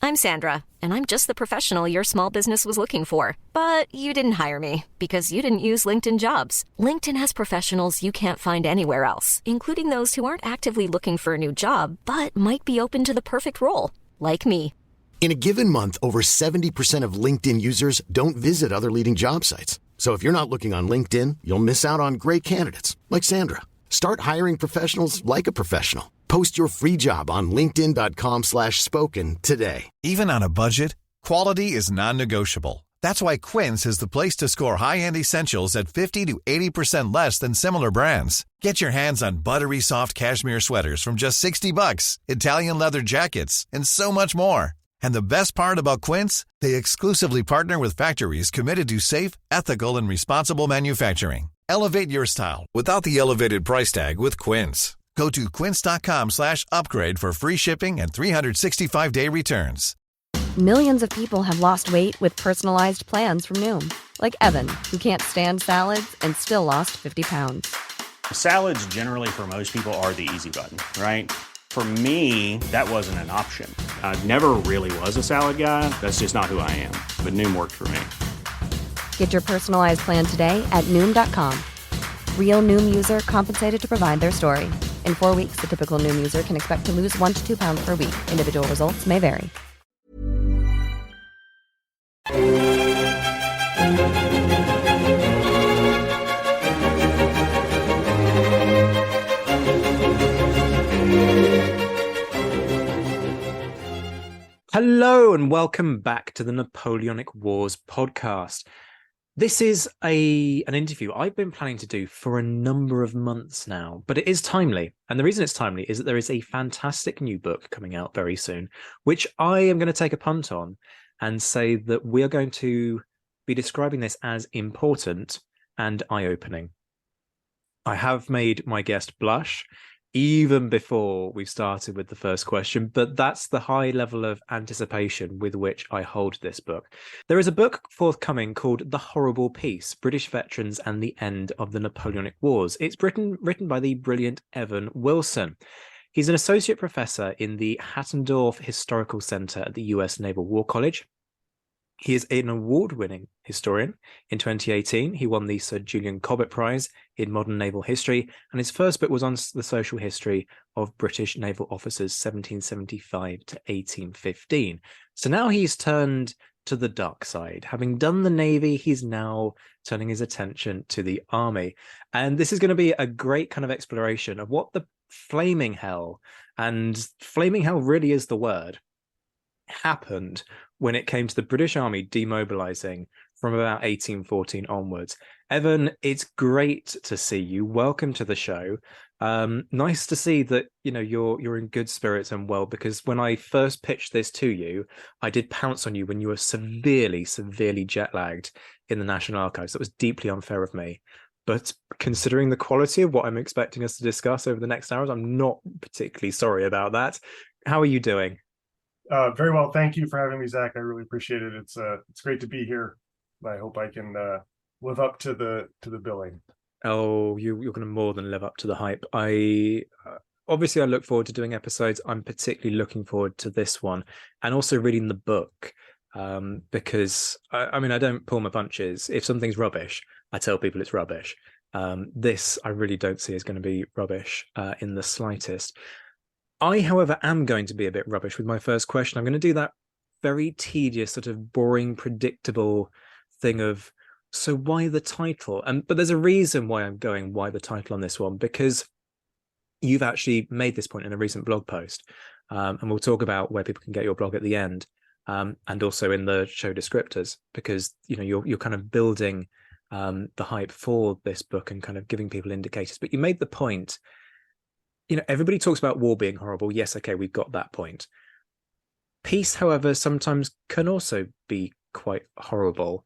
I'm Sandra, and I'm just the professional your small business was looking for. But you didn't hire me because you didn't use LinkedIn Jobs. LinkedIn has professionals you can't find anywhere else, including those who aren't actively looking for a new job, but might be open to the perfect role, like me. In a given month, over 70% of LinkedIn users don't visit other leading job sites. So if you're not looking on LinkedIn, you'll miss out on great candidates like Sandra. Start hiring professionals like a professional. Post your free job on linkedin.com/spoken today. Even on a budget, quality is non-negotiable. That's why Quince is the place to score high-end essentials at 50 to 80% less than similar brands. Get your hands on buttery soft cashmere sweaters from just $60, Italian leather jackets, and so much more. And the best part about Quince, they exclusively partner with factories committed to safe, ethical, and responsible manufacturing. Elevate your style without the elevated price tag with Quince. Go to quince.com/upgrade for free shipping and 365-day returns. Millions of people have lost weight with personalized plans from Noom. Like Evan, who can't stand salads and still lost 50 pounds. Salads generally for most people are the easy button, right? For me, that wasn't an option. I never really was a salad guy. That's just not who I am. But Noom worked for me. Get your personalized plan today at Noom.com. Real Noom user compensated to provide their story. In 4 weeks, the typical Noom user can expect to lose 1 to 2 pounds per week. Individual results may vary. Hello and welcome back to the Napoleonic Wars podcast. This is an interview I've been planning to do for a number of months now, but it is timely. And the reason it's timely is that there is a fantastic new book coming out very soon, which I am going to take a punt on and say that we are going to be describing this as important and eye-opening. I have made my guest blush even before we started with the first question, but that's the high level of anticipation with which I hold this book. There is a book forthcoming called The Horrible Peace, British Veterans and the End of the Napoleonic Wars. It's written by the brilliant Evan Wilson. He's an associate professor in the Hattendorf Historical Center at the US Naval War College. He is an award-winning historian. In 2018, he won the Sir Julian Cobbett Prize in Modern Naval History, and his first book was on the social history of British naval officers 1775 to 1815. So now he's turned to the dark side. Having done the Navy, he's now turning his attention to the Army. And this is going to be a great kind of exploration of what the flaming hell, and flaming hell really is the word, happened when it came to the British Army demobilizing from about 1814 onwards. Evan, it's great to see you. Welcome to the show. Nice to see that you're in good spirits and well, because when I first pitched this to you, I did pounce on you when you were severely jet lagged in the National Archives. That was deeply unfair of me. But considering the quality of what I'm expecting us to discuss over the next hours, I'm not particularly sorry about that. How are you doing? Very well. Thank you for having me, Zach. I really appreciate it. It's great to be here. I hope I can live up to the billing. Oh, you're going to more than live up to the hype. Obviously I look forward to doing episodes. I'm particularly looking forward to this one, and also reading the book, because I don't pull my punches. If something's rubbish, I tell people it's rubbish. This I really don't see as going to be rubbish in the slightest. I, however, am going to be a bit rubbish with my first question. I'm going to do that very tedious, sort of boring, predictable thing of, so why the title? But there's a reason why I'm going, why the title on this one, because you've actually made this point in a recent blog post. And we'll talk about where people can get your blog at the end, and also in the show descriptors, because you're kind of building the hype for this book and kind of giving people indicators. But you made the point, everybody talks about war being horrible. Yes, okay, we've got that point. Peace, however, sometimes can also be quite horrible,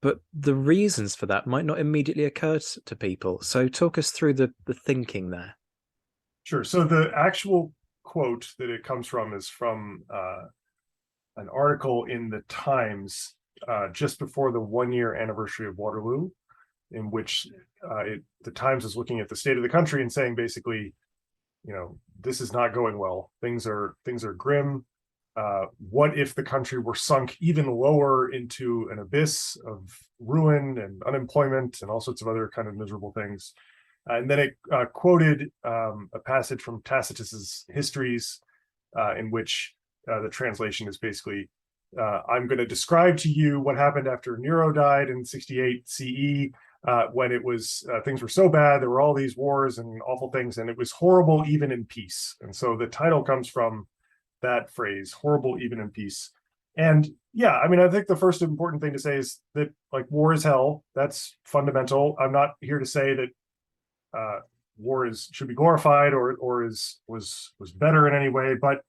but the reasons for that might not immediately occur to people. So talk us through the thinking there. Sure. So the actual quote that it comes from is from an article in the Times just before the 1-year anniversary of Waterloo, in which the Times is looking at the state of the country and saying basically, this is not going well. Things are grim. what if the country were sunk even lower into an abyss of ruin and unemployment and all sorts of other kind of miserable things. And then it quoted a passage from Tacitus's Histories, in which the translation is basically, I'm going to describe to you what happened after Nero died in 68 CE, when it was things were so bad, there were all these wars and awful things, and it was horrible even in peace. And so the title comes from that phrase, horrible even in peace. And yeah, I mean, I think the first important thing to say is that like war is hell. That's fundamental. I'm not here to say that war should be glorified or was better in any way, but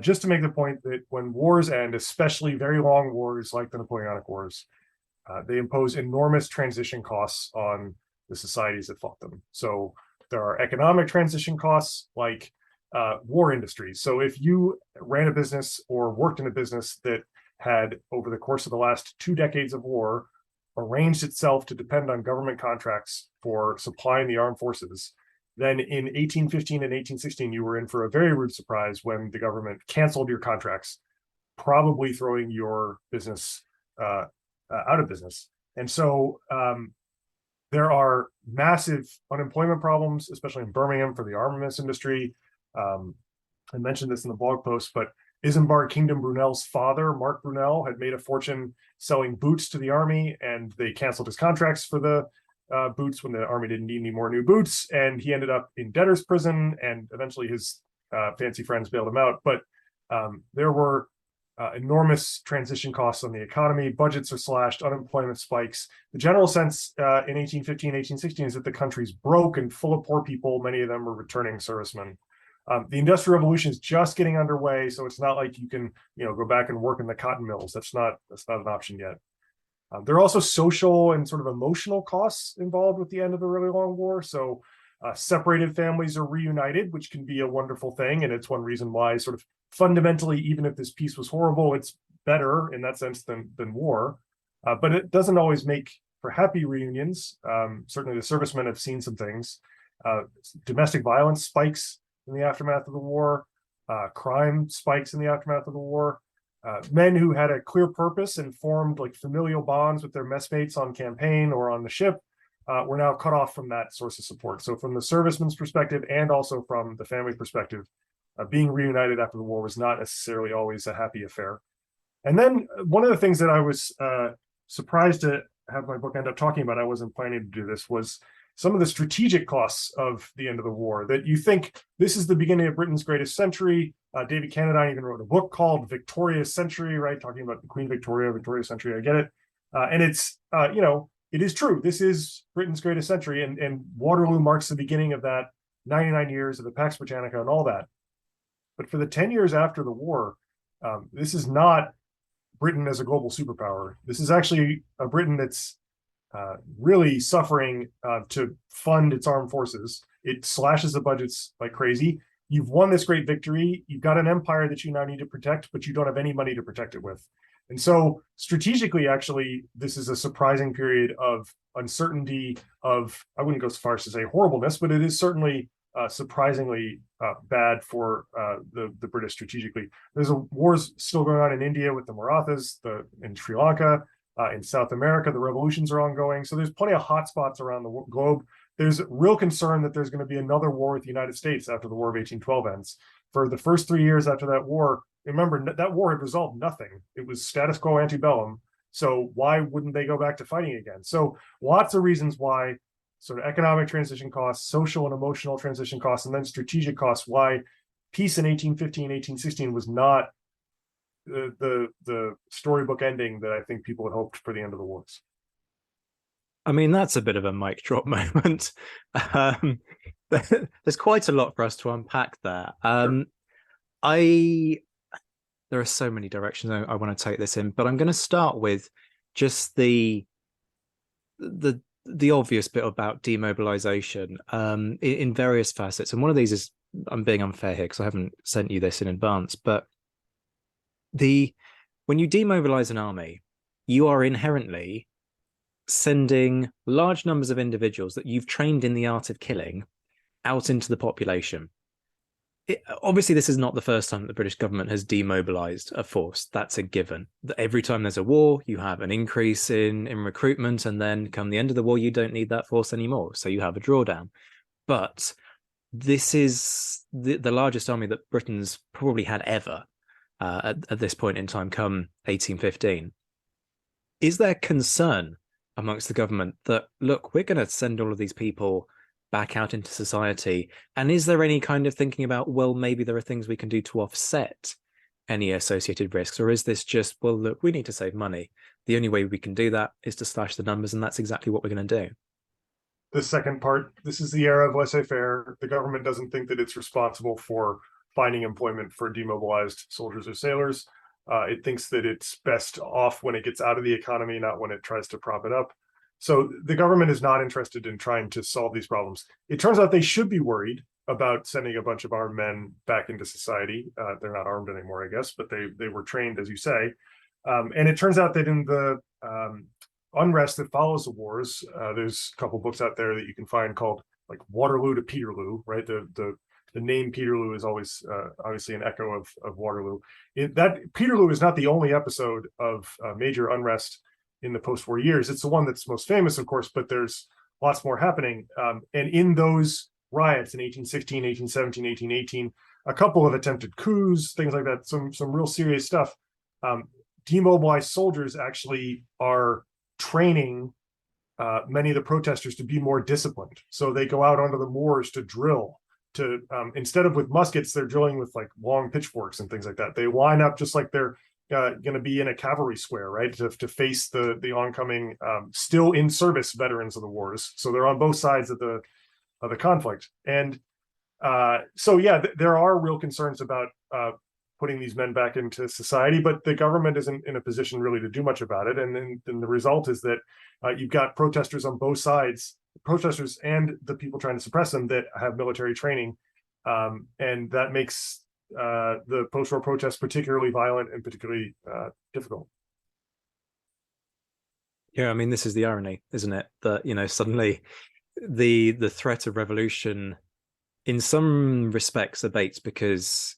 just to make the point that when wars end, especially very long wars like the Napoleonic Wars, they impose enormous transition costs on the societies that fought them. So there are economic transition costs like war industries. So if you ran a business or worked in a business that had, over the course of the last 2 decades of war, arranged itself to depend on government contracts for supplying the armed forces, then in 1815 and 1816, you were in for a very rude surprise when the government canceled your contracts, probably throwing your business out of business. And so there are massive unemployment problems, especially in Birmingham for the armaments industry. I mentioned this in the blog post, but Isambard Kingdom Brunel's father, Mark Brunel, had made a fortune selling boots to the army, and they canceled his contracts for the boots when the army didn't need any more new boots, and he ended up in debtor's prison, and eventually his fancy friends bailed him out. But there were enormous transition costs on the economy. Budgets are slashed, unemployment spikes. The general sense in 1815, 1816 is that the country's broke and full of poor people. Many of them were returning servicemen. The Industrial Revolution is just getting underway, so it's not like you can, go back and work in the cotton mills. That's not an option yet. There are also social and sort of emotional costs involved with the end of the really long war. So separated families are reunited, which can be a wonderful thing. And it's one reason why sort of fundamentally, even if this peace was horrible, it's better in that sense than war. But it doesn't always make for happy reunions. Certainly the servicemen have seen some things. Domestic violence spikes in the aftermath of the war. Crime spikes in the aftermath of the war. Men who had a clear purpose and formed like familial bonds with their messmates on campaign or on the ship were now cut off from that source of support. So from the serviceman's perspective and also from the family perspective, being reunited after the war was not necessarily always a happy affair. And then one of the things that I was surprised to have my book end up talking about, I wasn't planning to do this, was some of the strategic costs of the end of the war. That you think this is the beginning of Britain's greatest century. David Cannadine even wrote a book called Victoria's Century, right? Talking about Queen Victoria, Victoria's Century. I get it. And it's, it is true. This is Britain's greatest century. And Waterloo marks the beginning of that 99 years of the Pax Britannica and all that. But for the 10 years after the war, this is not Britain as a global superpower. This is actually a Britain that's really suffering to fund its armed forces. It slashes the budgets like crazy. You've won this great victory. You've got an empire that you now need to protect, but you don't have any money to protect it with. And so strategically, actually, this is a surprising period of uncertainty, of, I wouldn't go so far as to say horribleness, but it is certainly surprisingly bad for the British strategically. There's wars still going on in India with the Marathas, in Sri Lanka, in South America, the revolutions are ongoing. So there's plenty of hotspots around the globe. There's real concern that there's going to be another war with the United States after the War of 1812 ends. For the first 3 years after that war, remember, that war had resolved nothing. It was status quo antebellum. So why wouldn't they go back to fighting again? So lots of reasons why sort of economic transition costs, social and emotional transition costs, and then strategic costs, why peace in 1815, 1816 was not the storybook ending that I think people had hoped for the end of the wars. I mean, that's a bit of a mic drop moment. There's quite a lot for us to unpack there. Sure. There are so many directions I want to take this in, but I'm going to start with just the obvious bit about demobilization in various facets. And one of these is, I'm being unfair here because I haven't sent you this in advance, but when you demobilize an army, you are inherently sending large numbers of individuals that you've trained in the art of killing out into the population. Obviously, this is not the first time that the British government has demobilized a force. That's a given. Every time there's a war, you have an increase in recruitment, and then come the end of the war, you don't need that force anymore. So you have a drawdown. But this is the largest army that Britain's probably had ever at this point in time, come 1815. Is there concern amongst the government that, look, we're going to send all of these people back out into society? And is there any kind of thinking about, well, maybe there are things we can do to offset any associated risks? Or is this just, well, look, we need to save money. The only way we can do that is to slash the numbers, and that's exactly what we're going to do. The second part, this is the era of laissez-faire. The government doesn't think that it's responsible for finding employment for demobilized soldiers or sailors. It thinks that it's best off when it gets out of the economy, not when it tries to prop it up. So the government is not interested in trying to solve these problems. It turns out they should be worried about sending a bunch of armed men back into society. They're not armed anymore, I guess, but they were trained, as you say. And it turns out that in the unrest that follows the wars, there's a couple books out there that you can find called like Waterloo to Peterloo, right? The name Peterloo is always obviously an echo of Waterloo. That Peterloo is not the only episode of major unrest in the post-war years. It's the one that's most famous, of course, but there's lots more happening. And in those riots in 1816, 1817, 1818, a couple of attempted coups, things like that, some real serious stuff. Demobilized soldiers actually are training many of the protesters to be more disciplined. So they go out onto the moors to drill. To instead of with muskets, they're drilling with like long pitchforks and things like that. They line up just like they're going to be in a cavalry square, right, to face the oncoming still in service veterans of the wars. So they're on both sides of the conflict. And so yeah, there are real concerns about putting these men back into society, but the government isn't in a position really to do much about it. And then the result is that you've got protesters on both sides, protesters and the people trying to suppress them, that have military training. And that makes the post-war protests particularly violent and particularly difficult. Yeah, I mean, this is the irony, isn't it? That, you know, suddenly the threat of revolution in some respects abates because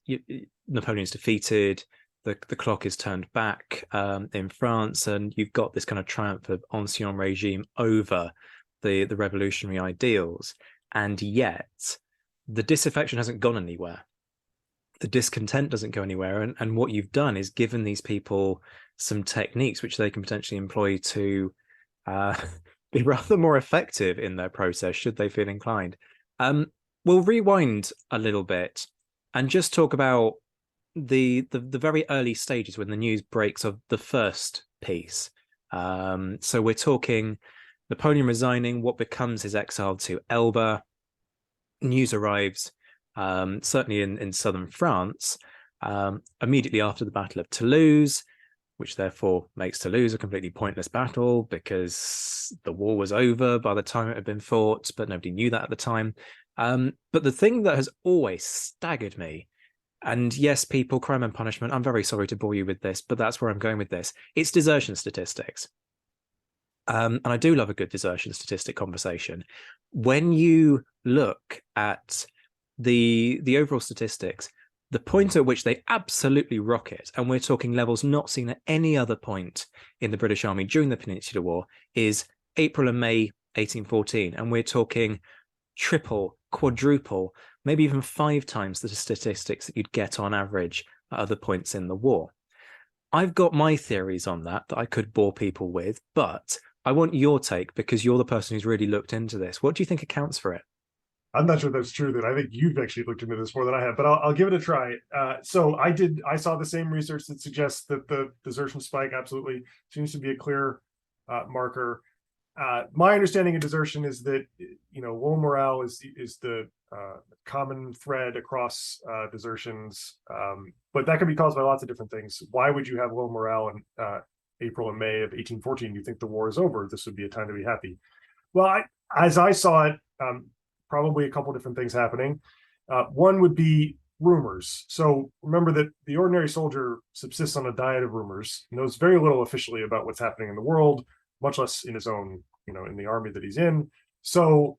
Napoleon's defeated, the clock is turned back in France, and you've got this kind of triumph of ancien regime over the revolutionary ideals. And yet the disaffection hasn't gone anywhere. The discontent doesn't go anywhere. And what you've done is given these people some techniques which they can potentially employ to be rather more effective in their process, should they feel inclined. We'll rewind a little bit and just talk about the very early stages when the news breaks of the first peace. So we're talking Napoleon resigning, what becomes his exile to Elba. News arrives, certainly in southern France, immediately after the Battle of Toulouse, which therefore makes Toulouse a completely pointless battle because the war was over by the time it had been fought, but nobody knew that at the time. But the thing that has always staggered me, and yes, people, crime and punishment, I'm very sorry to bore you with this, but that's where I'm going with this. It's desertion statistics. And I do love a good desertion statistic conversation. When you look at the overall statistics, the point at which they absolutely rocket, and we're talking levels not seen at any other point in the British Army during the Peninsular War, is April and May 1814. And we're talking triple, quadruple, maybe even 5 times the statistics that you'd get on average at other points in the war. I've got my theories on that I could bore people with, but I want your take because you're the person who's really looked into this. What do you think accounts for it? I'm not sure that's true. That I think you've actually looked into this more than I have, but I'll give it a try. So I saw the same research that suggests that the desertion spike absolutely seems to be a clear marker. My understanding of desertion is that, you know, low morale is the common thread across desertions, but that can be caused by lots of different things. Why would you have low morale in April and May of 1814? You think the war is over? This would be a time to be happy. Well, as I saw it, probably a couple different things happening. One would be rumors. So remember that the ordinary soldier subsists on a diet of rumors, knows very little officially about what's happening in the world, much less in his own, you know, in the army that he's in. So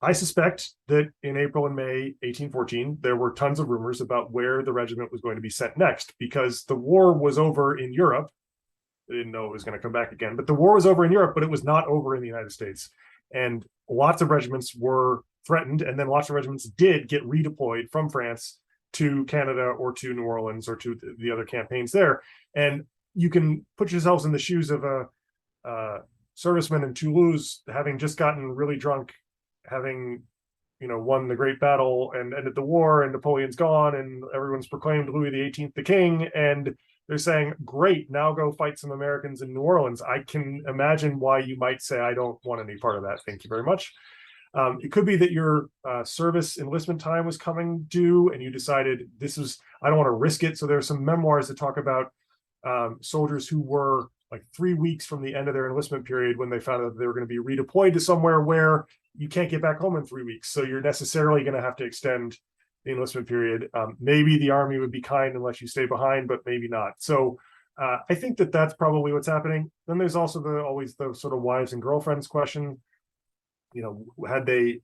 I suspect that in April and May 1814, there were tons of rumors about where the regiment was going to be sent next, because the war was over in Europe. They didn't know it was going to come back again, but the war was over in Europe, but it was not over in the United States. And lots of regiments were threatened, and then lots of regiments did get redeployed from France to Canada or to New Orleans or to the other campaigns there. And you can put yourselves in the shoes of a serviceman in Toulouse, having just gotten really drunk, having won the great battle and ended the war, and Napoleon's gone, and everyone's proclaimed Louis the 18th the king, and they're saying, great, now go fight some Americans in New Orleans. I can imagine why you might say, I don't want any part of that, thank you very much. It could be that your service enlistment time was coming due, and you decided I don't want to risk it. So there are some memoirs that talk about soldiers who were like 3 weeks from the end of their enlistment period when they found out they were going to be redeployed to somewhere where you can't get back home in 3 weeks. So you're necessarily going to have to extend the enlistment period. Maybe the army would be kind and let you stay behind, but maybe not. So I think that that's probably what's happening. Then there's also always the sort of wives and girlfriends question. Had they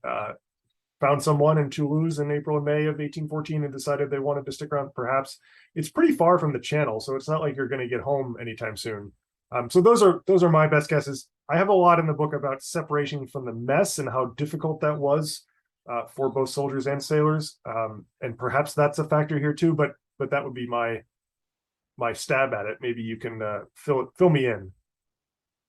found someone in Toulouse in April and May of 1814 and decided they wanted to stick around? Perhaps. It's pretty far from the Channel, so it's not like you're going to get home anytime soon. So those are my best guesses. I have a lot in the book about separation from the mess and how difficult that was for both soldiers and sailors, and perhaps that's a factor here too. But that would be my stab at it. Maybe you can fill me in.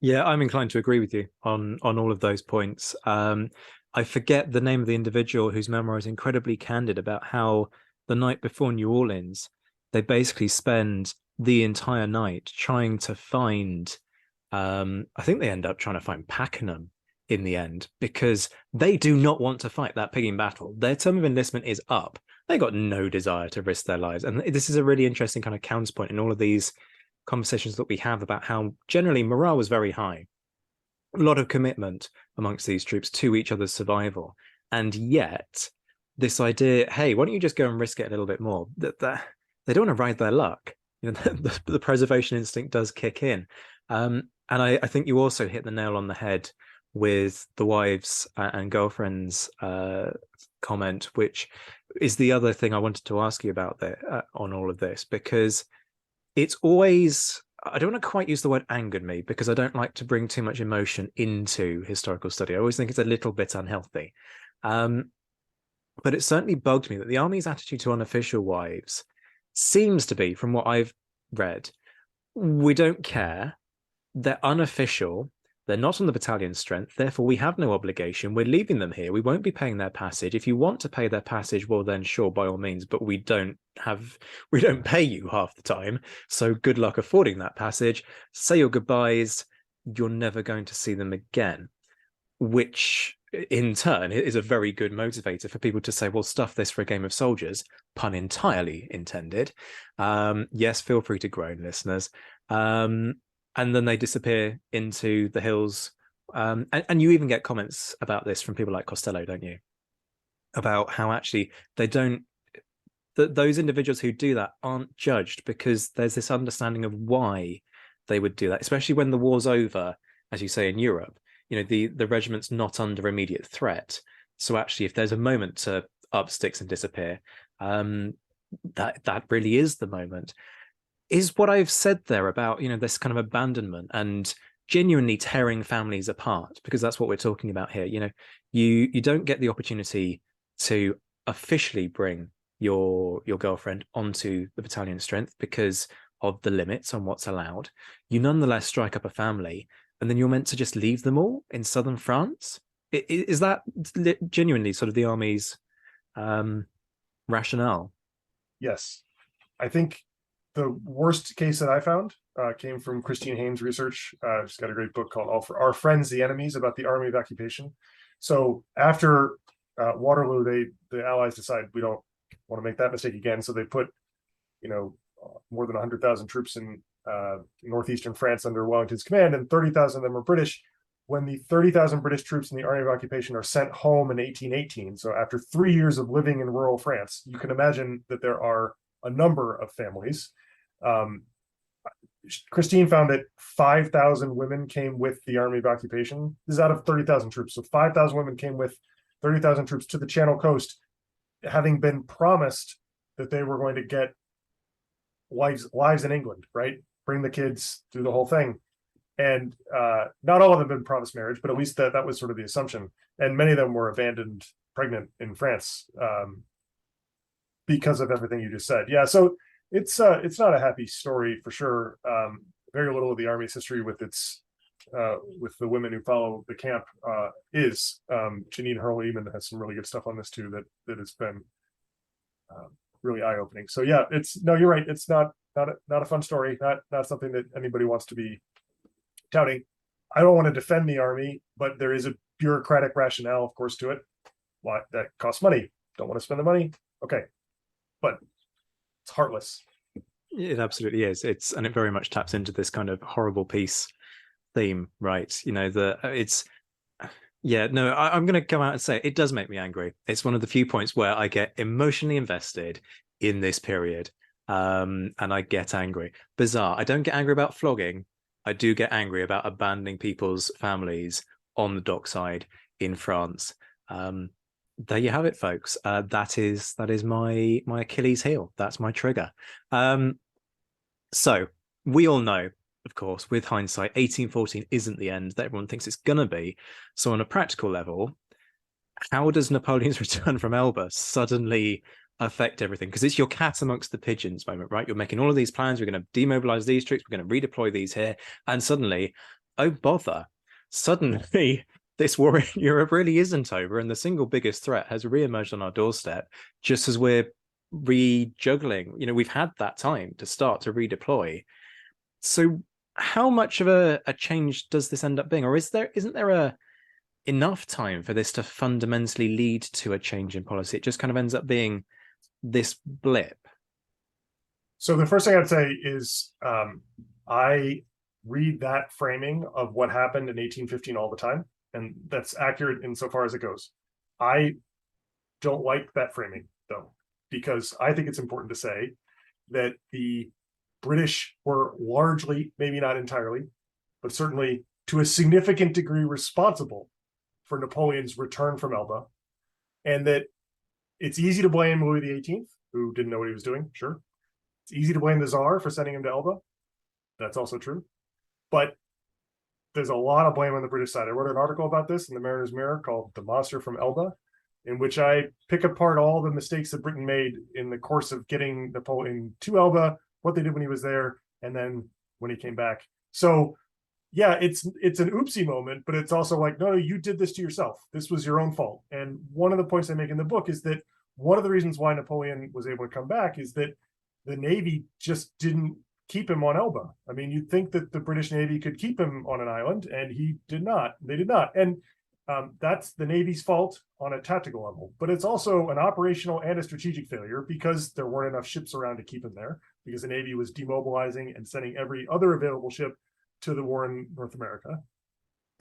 Yeah, I'm inclined to agree with you on all of those points. I forget the name of the individual whose memoir is incredibly candid about how the night before New Orleans, they basically spend the entire night trying to find, I think they end up trying to find Pakenham in the end, because they do not want to fight that picking battle. Their term of enlistment is up. They got no desire to risk their lives. And this is a really interesting kind of counterpoint in all of these conversations that we have about how generally morale was very high. A lot of commitment amongst these troops to each other's survival. And yet this idea, hey, why don't you just go and risk it a little bit more? That they don't want to ride their luck. The preservation instinct does kick in. And I think you also hit the nail on the head with the wives and girlfriends comment, which is the other thing I wanted to ask you about on all of this, because it's always, I don't want to quite use the word angered me, because I don't like to bring too much emotion into historical study. I always think it's a little bit unhealthy. But it certainly bugged me that the army's attitude to unofficial wives seems to be, from what I've read, we don't care, they're unofficial, they're not on the battalion strength, therefore we have no obligation, we're leaving them here, we won't be paying their passage. If you want to pay their passage, well then sure, by all means, but we don't pay you half the time, so good luck affording that passage. Say your goodbyes, you're never going to see them again, which in turn is a very good motivator for people to say, well, stuff this for a game of soldiers, pun entirely intended. Yes, feel free to groan, listeners. And then they disappear into the hills. And you even get comments about this from people like Costello, don't you? About how actually those individuals who do that aren't judged, because there's this understanding of why they would do that, especially when the war's over, as you say, in Europe. The regiment's not under immediate threat. So actually, if there's a moment to up sticks and disappear, that really is the moment. Is what I've said there about, this kind of abandonment and genuinely tearing families apart, because that's what we're talking about here. You don't get the opportunity to officially bring your girlfriend onto the battalion strength because of the limits on what's allowed. You nonetheless strike up a family, and then you're meant to just leave them all in southern France. Is that genuinely sort of the army's rationale? Yes. I think the worst case that I found came from Christine Haynes' research. She's got a great book called Our Friends, the Enemies, about the Army of Occupation. So after Waterloo, the Allies decide we don't want to make that mistake again. So they put, more than 100,000 troops in northeastern France under Wellington's command, and 30,000 of them are British. When the 30,000 British troops in the Army of Occupation are sent home in 1818, so after 3 years of living in rural France, you can imagine that there are a number of families. Christine found that 5,000 women came with the Army of Occupation. This is out of 30,000 troops. So 5,000 women came with 30,000 troops to the Channel Coast, having been promised that they were going to get lives in England, right? Bring the kids, do the whole thing. And not all of them been promised marriage, but at least that was sort of the assumption. And many of them were abandoned pregnant in France because of everything you just said. Yeah, so it's not a happy story for sure. Very little of the Army's history with its with the women who follow the camp is. Janine Hurley even has some really good stuff on this too that has been really eye-opening. So yeah, you're right. It's not a fun story. Not something that anybody wants to be touting. I don't want to defend the Army, but there is a bureaucratic rationale, of course, to it. Why that costs money. Don't want to spend the money. Okay, but it's heartless. It absolutely is. And it very much taps into this kind of horrible peace theme, right? I'm going to go out and say it does make me angry. It's one of the few points where I get emotionally invested in this period, and I get angry. Bizarre. I don't get angry about flogging. I do get angry about abandoning people's families on the dockside in France. There you have it, folks. That is my Achilles heel. That's my trigger. So we all know, of course, with hindsight, 1814 isn't the end that everyone thinks it's gonna be. So on a practical level, how does Napoleon's return from Elba suddenly affect everything? Because it's your cat amongst the pigeons moment, right? You're making all of these plans. We're going to demobilize these troops. We're going to redeploy these here. And suddenly, oh bother, suddenly this war in Europe really isn't over. And the single biggest threat has reemerged on our doorstep just as we're rejuggling. We've had that time to start to redeploy. So how much of a change does this end up being? Or isn't there enough time for this to fundamentally lead to a change in policy? It just kind of ends up being this blip. So the first thing I'd say is I read that framing of what happened in 1815 all the time, and that's accurate insofar as it goes. I don't like that framing, though, because I think it's important to say that the British were largely, maybe not entirely, but certainly to a significant degree responsible for Napoleon's return from Elba, and that it's easy to blame Louis XVIII, who didn't know what he was doing, sure. It's easy to blame the Tsar for sending him to Elba. That's also true. But there's a lot of blame on the British side. I wrote an article about this in the Mariner's Mirror called The Monster from Elba, in which I pick apart all the mistakes that Britain made in the course of getting Napoleon to Elba, what they did when he was there, and then when he came back. So yeah, it's an oopsie moment, but it's also like, no, you did this to yourself. This was your own fault. And one of the points I make in the book is that one of the reasons why Napoleon was able to come back is that the Navy just didn't keep him on Elba. I mean, you'd think that the British Navy could keep him on an island, and he did not. They did not. And that's the Navy's fault on a tactical level. But it's also an operational and a strategic failure because there weren't enough ships around to keep him there, because the Navy was demobilizing and sending every other available ship to the war in North America.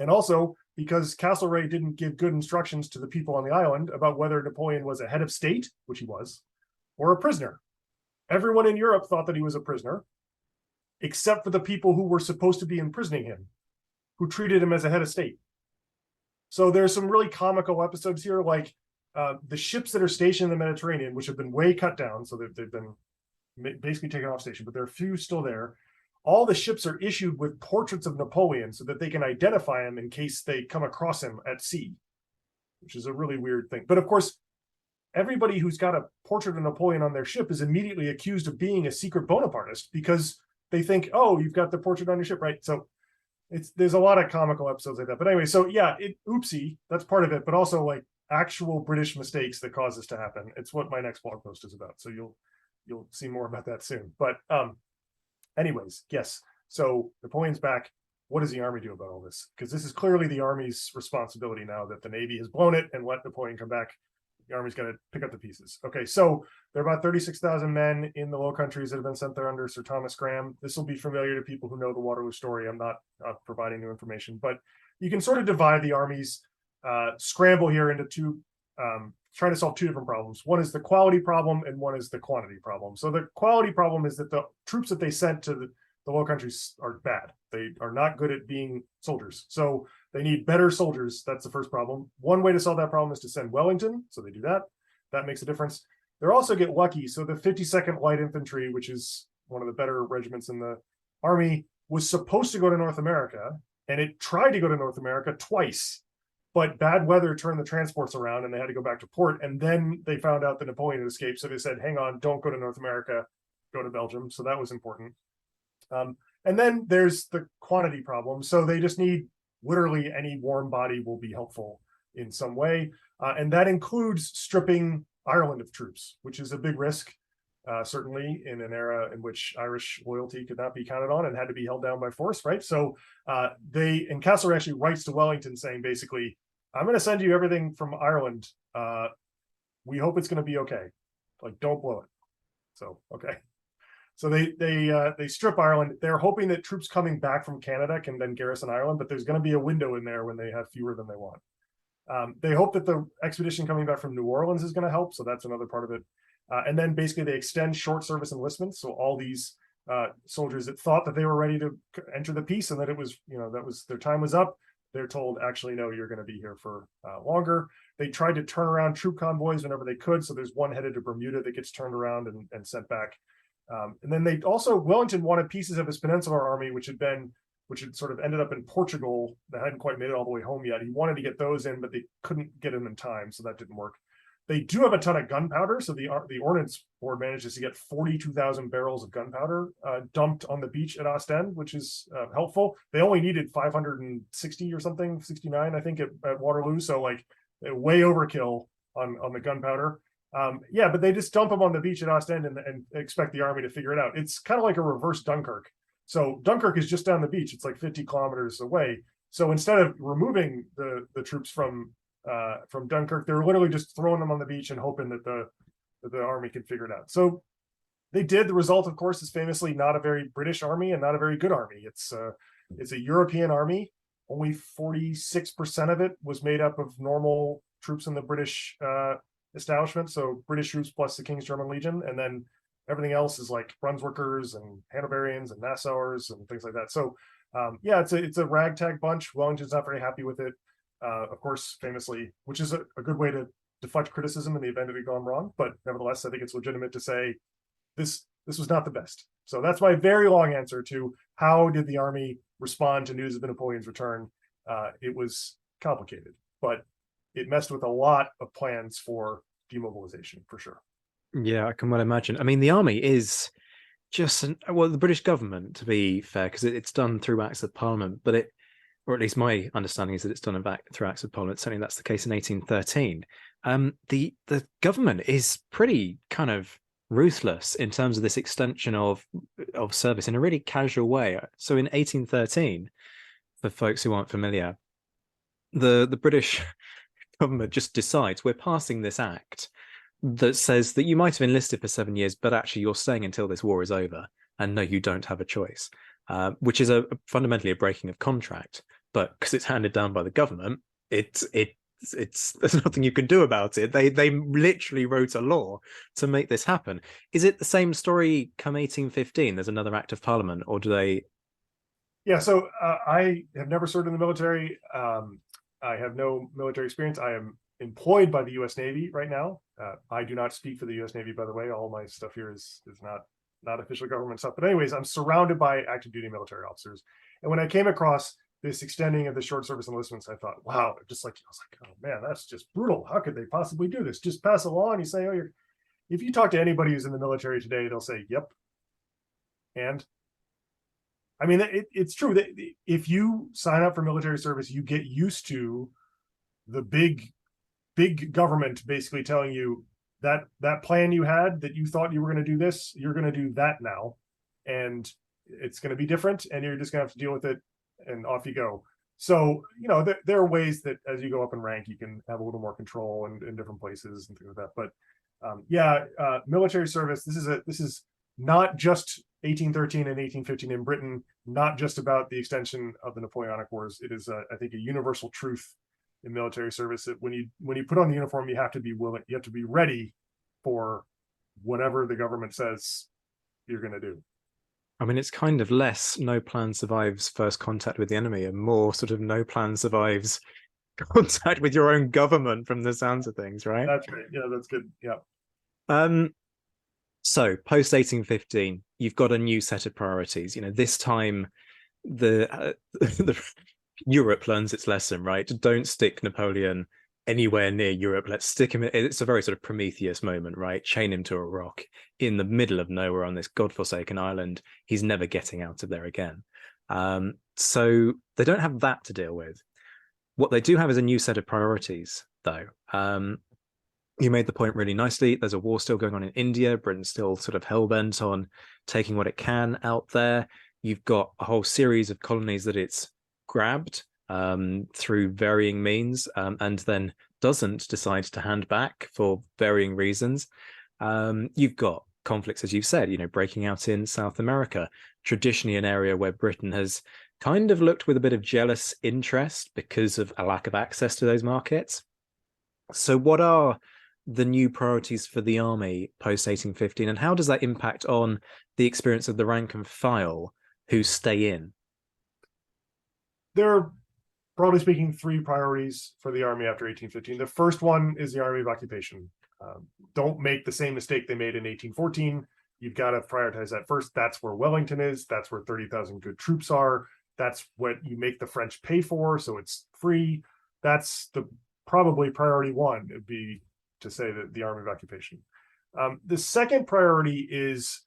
And also because Castlereagh didn't give good instructions to the people on the island about whether Napoleon was a head of state, which he was, or a prisoner. Everyone in Europe thought that he was a prisoner, except for the people who were supposed to be imprisoning him, who treated him as a head of state. So there's some really comical episodes here, like the ships that are stationed in the Mediterranean, which have been way cut down, so they've been basically taken off station, but there are a few still there. All the ships are issued with portraits of Napoleon so that they can identify him in case they come across him at sea, which is a really weird thing. But of course, everybody who's got a portrait of Napoleon on their ship is immediately accused of being a secret Bonapartist because they think, oh, you've got the portrait on your ship, right? So there's a lot of comical episodes like that. But anyway, so yeah, oopsie, that's part of it, but also like actual British mistakes that cause this to happen. It's what my next blog post is about. So you'll see more about that soon. But anyways, yes. So Napoleon's back. What does the Army do about all this? Because this is clearly the Army's responsibility now that the Navy has blown it and let Napoleon come back. The Army's got to pick up the pieces. Okay, so there are about 36,000 men in the Low Countries that have been sent there under Sir Thomas Graham. This will be familiar to people who know the Waterloo story. I'm not providing new information, but you can sort of divide the Army's scramble here into two, trying to solve two different problems. One is the quality problem and one is the quantity problem. So the quality problem is that the troops that they sent to the the Low Countries are bad. They are not good at being soldiers. So they need better soldiers. That's the first problem. One way to solve that problem is to send Wellington. So they do that. That makes a difference. They also get lucky. So the 52nd Light Infantry, which is one of the better regiments in the army, was supposed to go to North America, and it tried to go to North America twice, but bad weather turned the transports around and they had to go back to port. And then they found out that Napoleon had escaped. So they said, hang on, don't go to North America, go to Belgium. So that was important. And then there's the quantity problem. So they just need literally any warm body will be helpful in some way. And that includes stripping Ireland of troops, which is a big risk, certainly in an era in which Irish loyalty could not be counted on and had to be held down by force, right? So and Castlereagh actually writes to Wellington saying, basically, I'm going to send you everything from Ireland. We hope it's going to be okay. Like, don't blow it. So, okay. So they strip Ireland. They're hoping that troops coming back from Canada can then garrison Ireland, but there's going to be a window in there when they have fewer than they want. They hope that the expedition coming back from New Orleans is going to help. So that's another part of it. And then basically they extend short service enlistments. So all these soldiers that thought that they were ready to enter the peace and that it was, that was their time was up, they're told, actually, no, you're going to be here for longer. They tried to turn around troop convoys whenever they could. So there's one headed to Bermuda that gets turned around and sent back. And then they also, Wellington wanted pieces of his Peninsular Army, which had sort of ended up in Portugal, that hadn't quite made it all the way home yet. He wanted to get those in, but they couldn't get them in time, so that didn't work. They do have a ton of gunpowder, so the Ordnance Board manages to get 42,000 barrels of gunpowder dumped on the beach at Ostend, which is helpful. They only needed 560 or something, 69, I think, at Waterloo, so like way overkill on the gunpowder. But they just dump them on the beach at Ostend and expect the army to figure it out. It's kind of like a reverse Dunkirk. So Dunkirk is just down the beach. It's like 50 kilometers away. So instead of removing the troops from Dunkirk, they're literally just throwing them on the beach and hoping that the army can figure it out. So they did. The result, of course, is famously not a very British army and not a very good army. It's a European army. Only 46% of it was made up of normal troops in the British establishment. So British troops plus the King's German Legion, and then everything else is like Brunswickers and Hanoverians and Nassauers and things like that. So it's a ragtag bunch. Wellington's not very happy with it. Of course, famously, which is a good way to deflect criticism in the event it had gone wrong. But nevertheless, I think it's legitimate to say this was not the best. So that's my very long answer to how did the army respond to news of Napoleon's return. It was complicated, but it messed with a lot of plans for demobilization, for sure. Yeah, I can well imagine. I mean, the army is just the British government, to be fair, because it's done through acts of parliament, but or at least my understanding is that it's done through acts of parliament. Certainly that's the case in 1813. The government is pretty kind of ruthless in terms of this extension of service in a really casual way. So in 1813, for folks who aren't familiar, the British government just decides we're passing this act that says that you might have enlisted for 7 years, but actually you're staying until this war is over, and no, you don't have a choice, which is fundamentally a breaking of contract. But because it's handed down by the government, it's there's nothing you can do about it. They literally wrote a law to make this happen. Is it the same story come 1815? There's another act of parliament, or do they? Yeah, so I have never served in the military. I have no military experience. I am employed by the U.S. Navy right now. I do not speak for the U.S. Navy, by the way. All my stuff here is not official government stuff. But anyways, I'm surrounded by active duty military officers. And when I came across this extending of the short service enlistments, I thought, wow, I was like, oh man, that's just brutal. How could they possibly do this? Just pass a law and you say, if you talk to anybody who's in the military today, they'll say, yep. And I mean, it's true that if you sign up for military service, you get used to the big government basically telling you that plan you had that you thought you were going to do this, you're going to do that now, and it's going to be different, and you're just going to have to deal with it, and off you go. So there are ways that as you go up in rank, you can have a little more control in different places and things like that. But military service. This is not just 1813 and 1815 in Britain, not just about the extension of the Napoleonic Wars. It is, I think, a universal truth in military service that when you put on the uniform, you have to be willing, you have to be ready for whatever the government says you're going to do. I mean, it's kind of less no plan survives first contact with the enemy and more sort of no plan survives contact with your own government from the sounds of things, right? That's right. Yeah, that's good. Yeah. Um, so post 1815, you've got a new set of priorities. This time the Europe learns its lesson, right? Don't stick Napoleon anywhere near Europe. Let's stick him. It's a very sort of Prometheus moment, right? Chain him to a rock in the middle of nowhere on this godforsaken island. He's never getting out of there again. So they don't have that to deal with. What they do have is a new set of priorities, though. You made the point really nicely. There's a war still going on in India. Britain's still sort of hell-bent on taking what it can out there. You've got a whole series of colonies that it's grabbed through varying means and then doesn't decide to hand back for varying reasons. You've got conflicts, as you've said, breaking out in South America, traditionally an area where Britain has kind of looked with a bit of jealous interest because of a lack of access to those markets. So what are the new priorities for the army post 1815, and how does that impact on the experience of the rank and file who stay in? There are, broadly speaking, three priorities for the army after 1815. The first one is the army of occupation. Don't make the same mistake they made in 1814. You've got to prioritize that first. That's where Wellington is. That's where 30,000 good troops are. That's what you make the French pay for, so it's free. That's probably priority one. It'd be to say that the army of occupation. The second priority is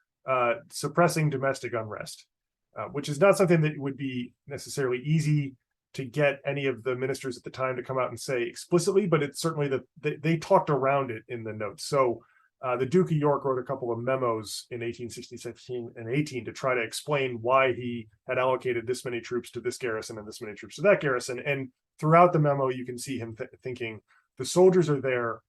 suppressing domestic unrest, which is not something that would be necessarily easy to get any of the ministers at the time to come out and say explicitly, but it's certainly they talked around it in the notes. So the Duke of York wrote a couple of memos in 1816 and 18 to try to explain why he had allocated this many troops to this garrison and this many troops to that garrison. And throughout the memo, you can see him thinking the soldiers are there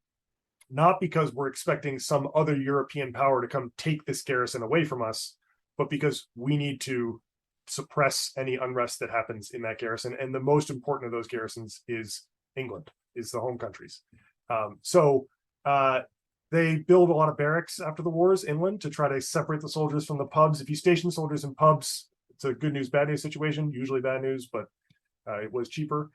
not because we're expecting some other European power to come take this garrison away from us, but because we need to suppress any unrest that happens in that garrison. And the most important of those garrisons is England, is the home countries. They build a lot of barracks after the wars inland to try to separate the soldiers from the pubs. If you station soldiers in pubs, it's a good news, bad news situation, usually bad news, but it was cheaper.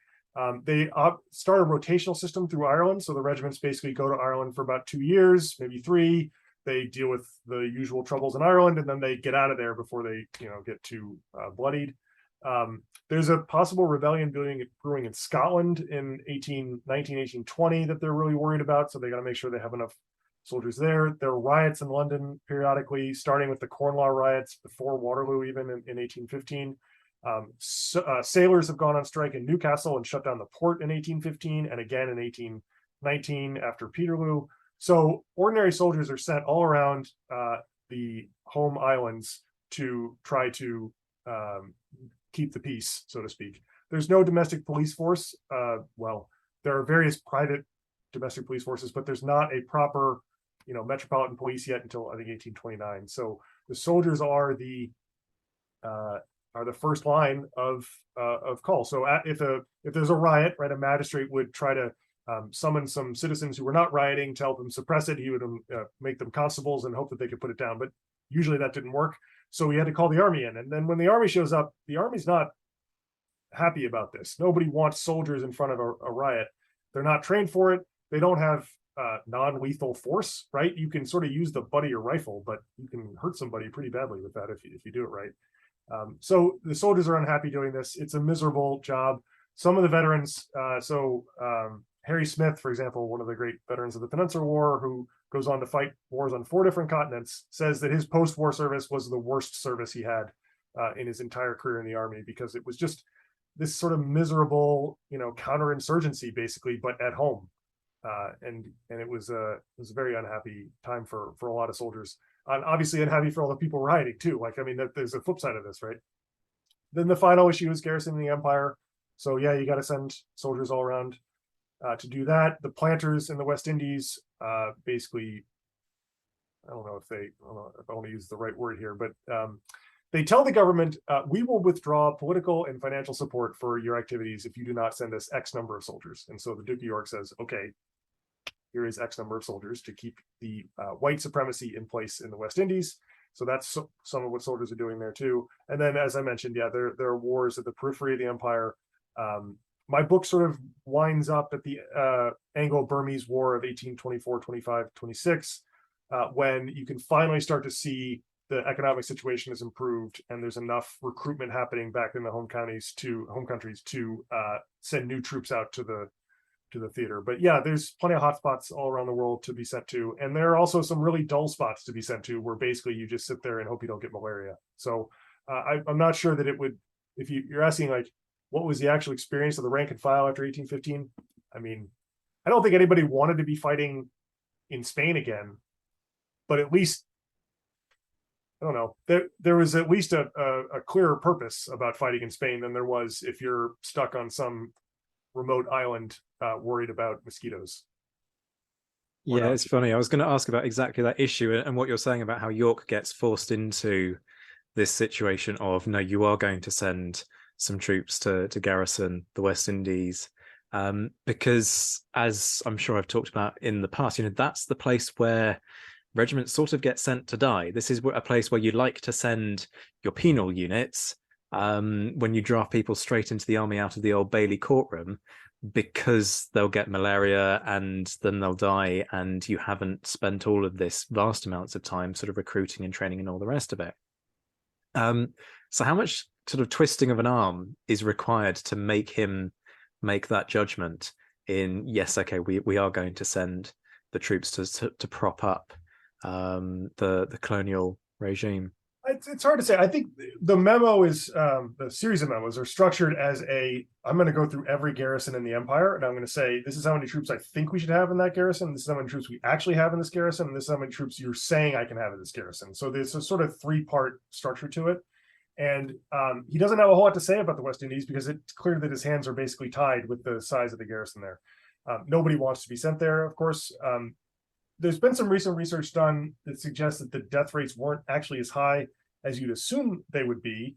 They start a rotational system through Ireland. So the regiments basically go to Ireland for about 2 years, maybe 3. They deal with the usual troubles in Ireland, and then they get out of there before they, get too bloodied. There's a possible rebellion brewing in Scotland in 1819, 1820 that they're really worried about. So they got to make sure they have enough soldiers there. There are riots in London periodically, starting with the Corn Law riots before Waterloo, even in 1815. Sailors have gone on strike in Newcastle and shut down the port in 1815 and again in 1819 after Peterloo. So ordinary soldiers are sent all around the home islands to try to keep the peace, so to speak. There's no domestic police force. Well, there are various private domestic police forces, but there's not a proper, metropolitan police yet until I think 1829. So the soldiers are the first line of call. So if there's a riot, right, a magistrate would try to summon some citizens who were not rioting to help them suppress it. He would make them constables and hope that they could put it down. But usually that didn't work. So he had to call the army in. And then when the army shows up, the army's not happy about this. Nobody wants soldiers in front of a riot. They're not trained for it. They don't have non-lethal force, right? You can sort of use the butt of your rifle, but you can hurt somebody pretty badly with that if you do it right. So the soldiers are unhappy doing this. It's a miserable job. Some of the veterans, Harry Smith, for example, one of the great veterans of the Peninsular War, who goes on to fight wars on 4 different continents, says that his post-war service was the worst service he had in his entire career in the army, because it was just this sort of miserable, counterinsurgency, basically, but at home. And it was a very unhappy time for a lot of soldiers. And obviously unhappy for all the people rioting too. There's a flip side of this, right? Then the final issue is garrisoning the empire. So yeah, you got to send soldiers all around to do that. The planters in the West Indies, basically, I don't know if I want to use the right word here, but they tell the government, we will withdraw political and financial support for your activities if you do not send us X number of soldiers. And so the Duke of York says, okay, here is X number of soldiers to keep the white supremacy in place in the West Indies. So that's some of what soldiers are doing there too. And then, as I mentioned, yeah, there are wars at the periphery of the empire. My book sort of winds up at the Anglo-Burmese War of 1824, 25, 26, when you can finally start to see the economic situation has improved and there's enough recruitment happening back in the home countries to send new troops out to the theater. But yeah, there's plenty of hotspots all around the world to be sent to, and there are also some really dull spots to be sent to, where basically you just sit there and hope you don't get malaria. So I'm not sure that it would. If you're asking like, what was the actual experience of the rank and file after 1815? I mean, I don't think anybody wanted to be fighting in Spain again, but at least, I don't know, there was at least a clearer purpose about fighting in Spain than there was if you're stuck on some remote island worried about mosquitoes. Yeah, it's funny. I was going to ask about exactly that issue and what you're saying about how York gets forced into this situation of, no, you are going to send some troops to garrison the West Indies, because, as I'm sure I've talked about in the past, that's the place where regiments sort of get sent to die. This is a place where you like to send your penal units when you draft people straight into the army out of the Old Bailey courtroom, because they'll get malaria and then they'll die, and you haven't spent all of this vast amounts of time sort of recruiting and training and all the rest of it. So how much sort of twisting of an arm is required to make him make that judgment in, yes, okay, we are going to send the troops to prop up the colonial regime? It's hard to say. I think the memo is the series of memos are structured as I'm going to go through every garrison in the empire, and I'm going to say, this is how many troops I think we should have in that garrison. This is how many troops we actually have in this garrison. And this is how many troops you're saying I can have in this garrison. So there's a sort of 3-part structure to it. And he doesn't have a whole lot to say about the West Indies because it's clear that his hands are basically tied with the size of the garrison there. Nobody wants to be sent there, of course. There's been some recent research done that suggests that the death rates weren't actually as high as you'd assume they would be,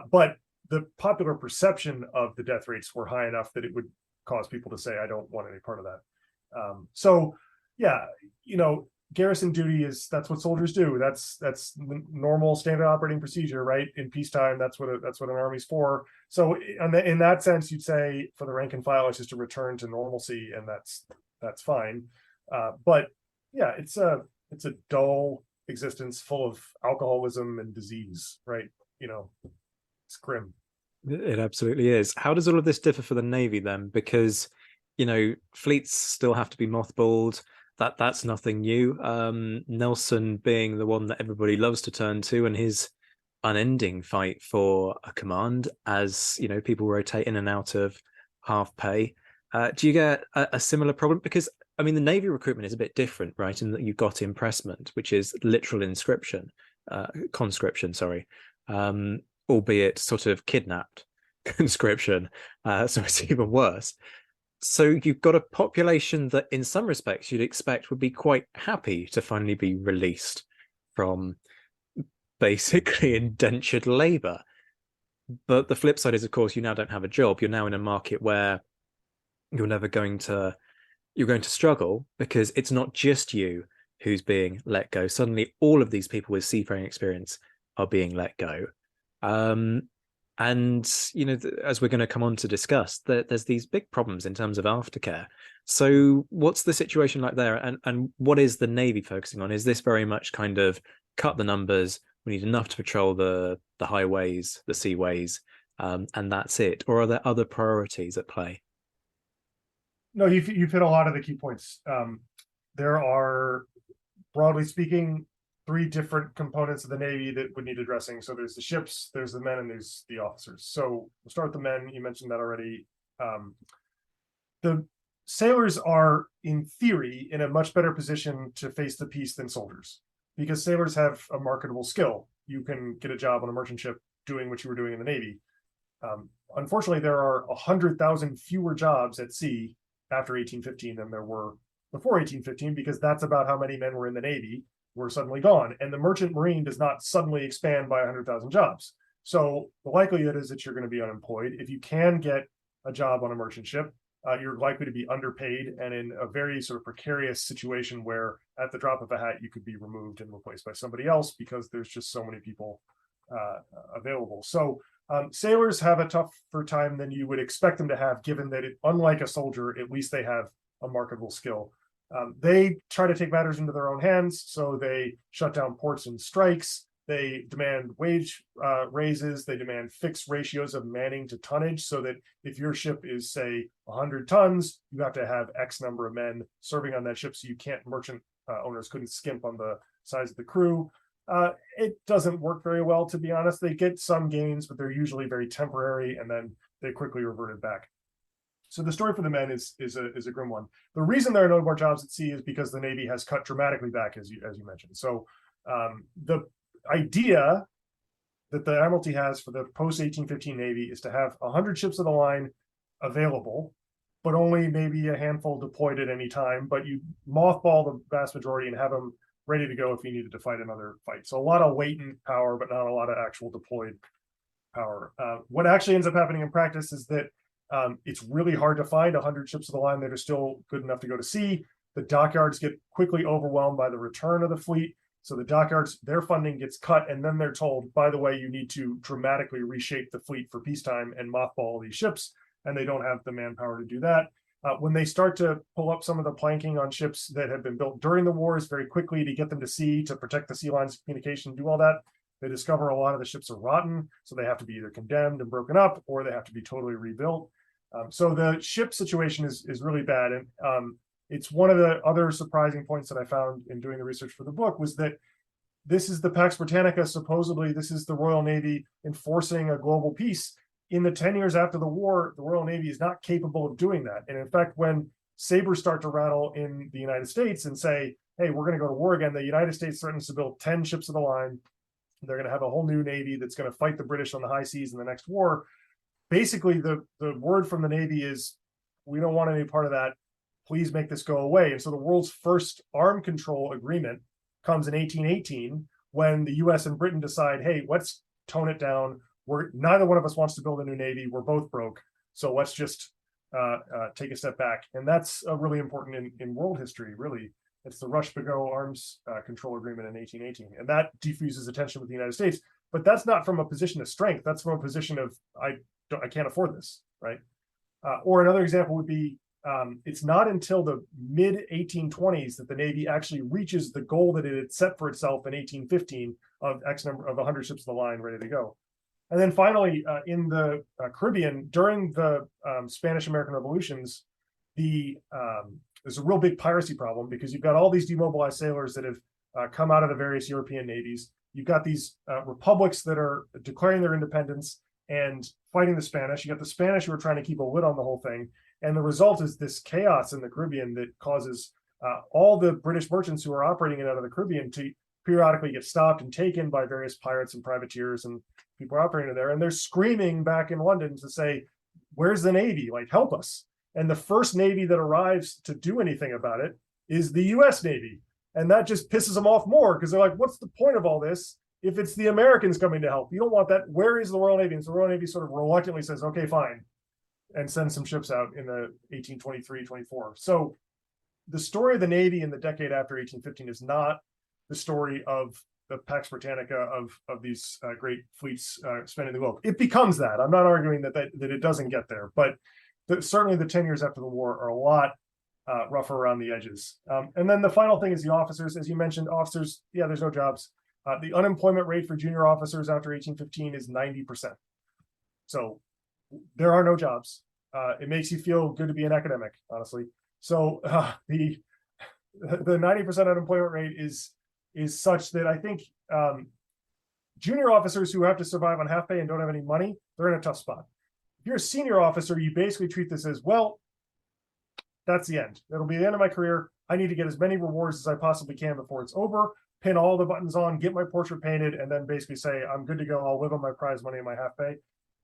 but the popular perception of the death rates were high enough that it would cause people to say, I don't want any part of that. So yeah, garrison duty that's what soldiers do. That's normal standard operating procedure, right? In peacetime, that's what an army's for. So in that sense, you'd say for the rank and file, it's just a return to normalcy, and that's fine. But yeah, it's a dull existence full of alcoholism and disease, right? It's grim. It absolutely is. How does all of this differ for the Navy then? Because fleets still have to be mothballed. That's nothing new. Nelson being the one that everybody loves to turn to, and his unending fight for a command as people rotate in and out of half pay. Do you get a similar problem? Because the Navy recruitment is a bit different, right? In that you've got impressment, which is literal conscription, sorry, albeit sort of kidnapped conscription. So it's even worse. So you've got a population that in some respects you'd expect would be quite happy to finally be released from basically indentured labor. But the flip side is, of course, you now don't have a job. You're now in a market where you're going to struggle, because it's not just you who's being let go. Suddenly all of these people with seafaring experience are being let go. And, as we're going to come on to discuss, there's these big problems in terms of aftercare. So what's the situation like there? And what is the Navy focusing on? Is this very much kind of cut the numbers, we need enough to patrol the highways, the seaways, and that's it? Or are there other priorities at play? No, you've hit a lot of the key points. There are, broadly speaking, 3 different components of the Navy that would need addressing. So there's the ships, there's the men, and there's the officers. So we'll start with the men. You mentioned that already. The sailors are, in theory, in a much better position to face the peace than soldiers, because sailors have a marketable skill. You can get a job on a merchant ship doing what you were doing in the Navy. Unfortunately, there are 100,000 fewer jobs at sea after 1815 than there were before 1815, because that's about how many men were in the Navy were suddenly gone. And the merchant marine does not suddenly expand by 100,000 jobs. So the likelihood is that you're going to be unemployed. If you can get a job on a merchant ship, you're likely to be underpaid and in a very sort of precarious situation where at the drop of a hat, you could be removed and replaced by somebody else because there's just so many people available. So sailors have a tougher time than you would expect them to have, given that unlike a soldier, at least they have a marketable skill. They try to take matters into their own hands, so they shut down ports and strikes. They demand wage raises. They demand fixed ratios of manning to tonnage, so that if your ship is, say, 100 tons, you have to have X number of men serving on that ship, so you can't, merchant owners couldn't skimp on the size of the crew. It doesn't work very well, to be honest. They get some gains, but they're usually very temporary, and then they quickly reverted back. So the story for the men is a grim one. The reason there are no more jobs at sea is because the Navy has cut dramatically back, as you mentioned. So the idea that the Admiralty has for the post-1815 Navy is to have 100 ships of the line available, but only maybe a handful deployed at any time. But you mothball the vast majority and have them ready to go if you needed to fight another fight. So a lot of latent power, but not a lot of actual deployed power. What actually ends up happening in practice is that it's really hard to find 100 ships of the line that are still good enough to go to sea. The dockyards get quickly overwhelmed by the return of the fleet. So the dockyards, their funding gets cut, and then they're told, by the way, you need to dramatically reshape the fleet for peacetime and mothball these ships, and they don't have the manpower to do that. When they start to pull up some of the planking on ships that have been built during the wars very quickly to get them to sea, to protect the sea lines of communication, do all that, they discover a lot of the ships are rotten, so they have to be either condemned and broken up, or they have to be totally rebuilt. So the ship situation is really bad. And it's one of the other surprising points that I found in doing the research for the book was that this is the Pax Britannica. Supposedly, this is the Royal Navy enforcing a global peace. In the 10 years after the war, the Royal Navy is not capable of doing that. And in fact, when sabers start to rattle in the United States and say, hey, we're going to go to war again, the United States threatens to build 10 ships of the line. They're going to have a whole new Navy that's going to fight the British on the high seas in the next war. Basically, the word from the Navy is, we don't want any part of that. Please make this go away. And so the world's first arm control agreement comes in 1818 when the US and Britain decide, hey, let's tone it down. Neither one of us wants to build a new Navy. We're both broke. So let's just take a step back. And that's really important in world history, really. It's the Rush-Bagot Arms Control Agreement in 1818. And that defuses attention with the United States. But that's not from a position of strength. That's from a position of, I can't afford this, right? Or another example would be, it's not until the mid 1820s that the Navy actually reaches the goal that it had set for itself in 1815 of X number of 100 ships of the line ready to go. And then finally, in the Caribbean, during the Spanish-American revolutions, there's a real big piracy problem because you've got all these demobilized sailors that have come out of the various European navies. You've got these republics that are declaring their independence and fighting the Spanish. You got the Spanish who are trying to keep a lid on the whole thing. And the result is this chaos in the Caribbean that causes all the British merchants who are operating out of the Caribbean to periodically get stopped and taken by various pirates and privateers and people operating there. And they're screaming back in London to say, where's the Navy? Like, help us. And the first Navy that arrives to do anything about it is the US Navy. And that just pisses them off more because they're like, what's the point of all this if it's the Americans coming to help? You don't want that. Where is the Royal Navy? And so the Royal Navy sort of reluctantly says, okay, fine, and sends some ships out in the 1823-24. So the story of the Navy in the decade after 1815 is not the story of the Pax Britannica of these great fleets spanning the globe. It becomes that. I'm not arguing that it doesn't get there, but certainly the 10 years after the war are a lot rougher around the edges. And then the final thing is the officers. As you mentioned, officers, yeah, there's no jobs. The unemployment rate for junior officers after 1815 is 90%. So there are no jobs. It makes you feel good to be an academic, honestly. So the 90% unemployment rate is such that I think junior officers who have to survive on half pay and don't have any money, they're in a tough spot. If you're a senior officer, you basically treat this as, well, that's the end. It'll be the end of my career. I need to get as many rewards as I possibly can before it's over, pin all the buttons on, get my portrait painted, and then basically say, I'm good to go. I'll live on my prize money and my half pay.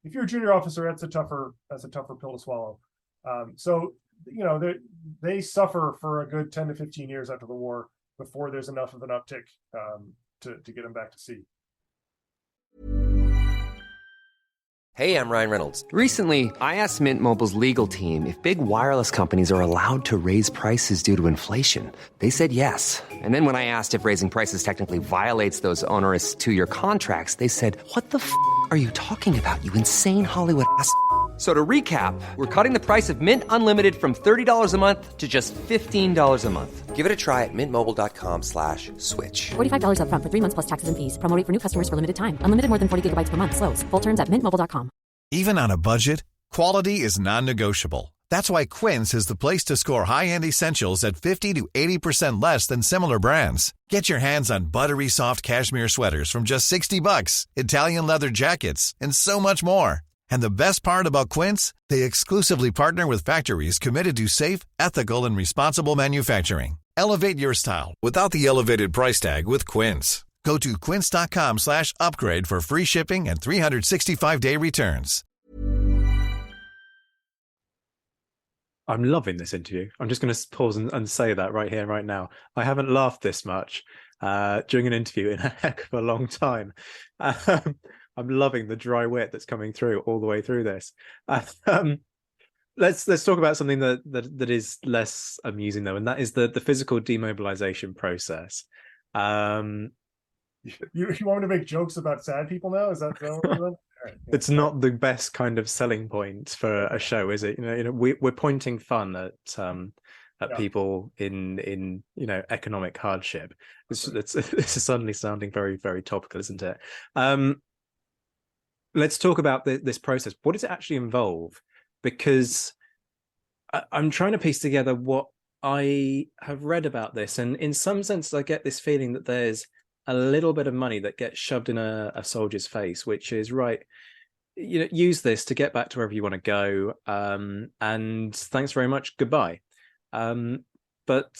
If you're a junior officer, that's a tougher pill to swallow. So, you know, they suffer for a good 10 to 15 years after the war before there's enough of an uptick to get them back to sea. Hey, I'm Ryan Reynolds. Recently, I asked Mint Mobile's legal team if big wireless companies are allowed to raise prices due to inflation. They said yes. And then when I asked if raising prices technically violates those onerous two-year contracts, they said, "What the f*** are you talking about, you insane Hollywood ass?" So to recap, we're cutting the price of Mint Unlimited from $30 a month to just $15 a month. Give it a try at mintmobile.com/switch. $45 up front for 3 months plus taxes and fees. Promo rate for new customers for limited time. Unlimited more than 40 gigabytes per month. Slows full terms at mintmobile.com. Even on a budget, quality is non-negotiable. That's why Quince is the place to score high-end essentials at 50 to 80% less than similar brands. Get your hands on buttery soft cashmere sweaters from just $60, Italian leather jackets, and so much more. And the best part about Quince, they exclusively partner with factories committed to safe, ethical, and responsible manufacturing. Elevate your style without the elevated price tag with Quince. Go to quince.com/upgrade for free shipping and 365-day returns. I'm loving this interview. I'm just going to pause and say that right here and right now. I haven't laughed this much during an interview in a heck of a long time. I'm loving the dry wit that's coming through all the way through this. Let's talk about something that is less amusing though, and that is the physical demobilization process. You want me to make jokes about sad people now? Is that what we're doing? Right, yeah. It's not the best kind of selling point for a show, is it? We're pointing fun at people in economic hardship. This is suddenly sounding very, very topical, isn't it? Let's talk about this process. What does it actually involve? Because I'm trying to piece together what I have read about this, and in some sense, I get this feeling that there's a little bit of money that gets shoved in a soldier's face, which is right. Use this to get back to wherever you want to go, and thanks very much, goodbye. But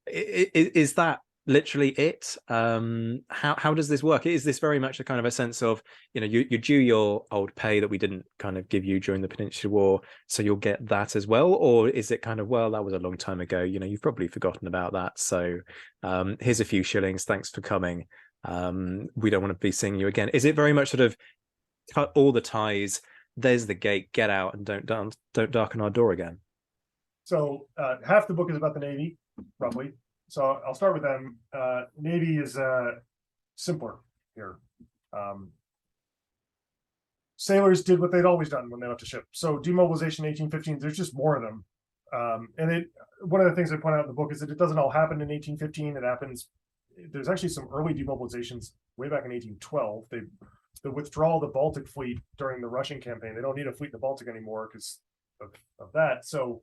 is that literally it? How does this work? Is this very much a kind of a sense of you due your old pay that we didn't kind of give you during the Peninsular War, so you'll get that as well? Or is it kind of, well, that was a long time ago, you've probably forgotten about that, so here's a few shillings, thanks for coming, we don't want to be seeing you again? Is it very much sort of cut all the ties, there's the gate, get out, and don't darken our door again? So half the book is about the Navy, roughly. So I'll start with them. Navy is simpler here. Sailors did what they'd always done when they left a ship. So demobilization 1815, there's just more of them. And one of the things I point out in the book is that it doesn't all happen in 1815. It happens, there's actually some early demobilizations way back in 1812. The withdrawal of the Baltic fleet during the Russian campaign, they don't need a fleet in the Baltic anymore because of that. So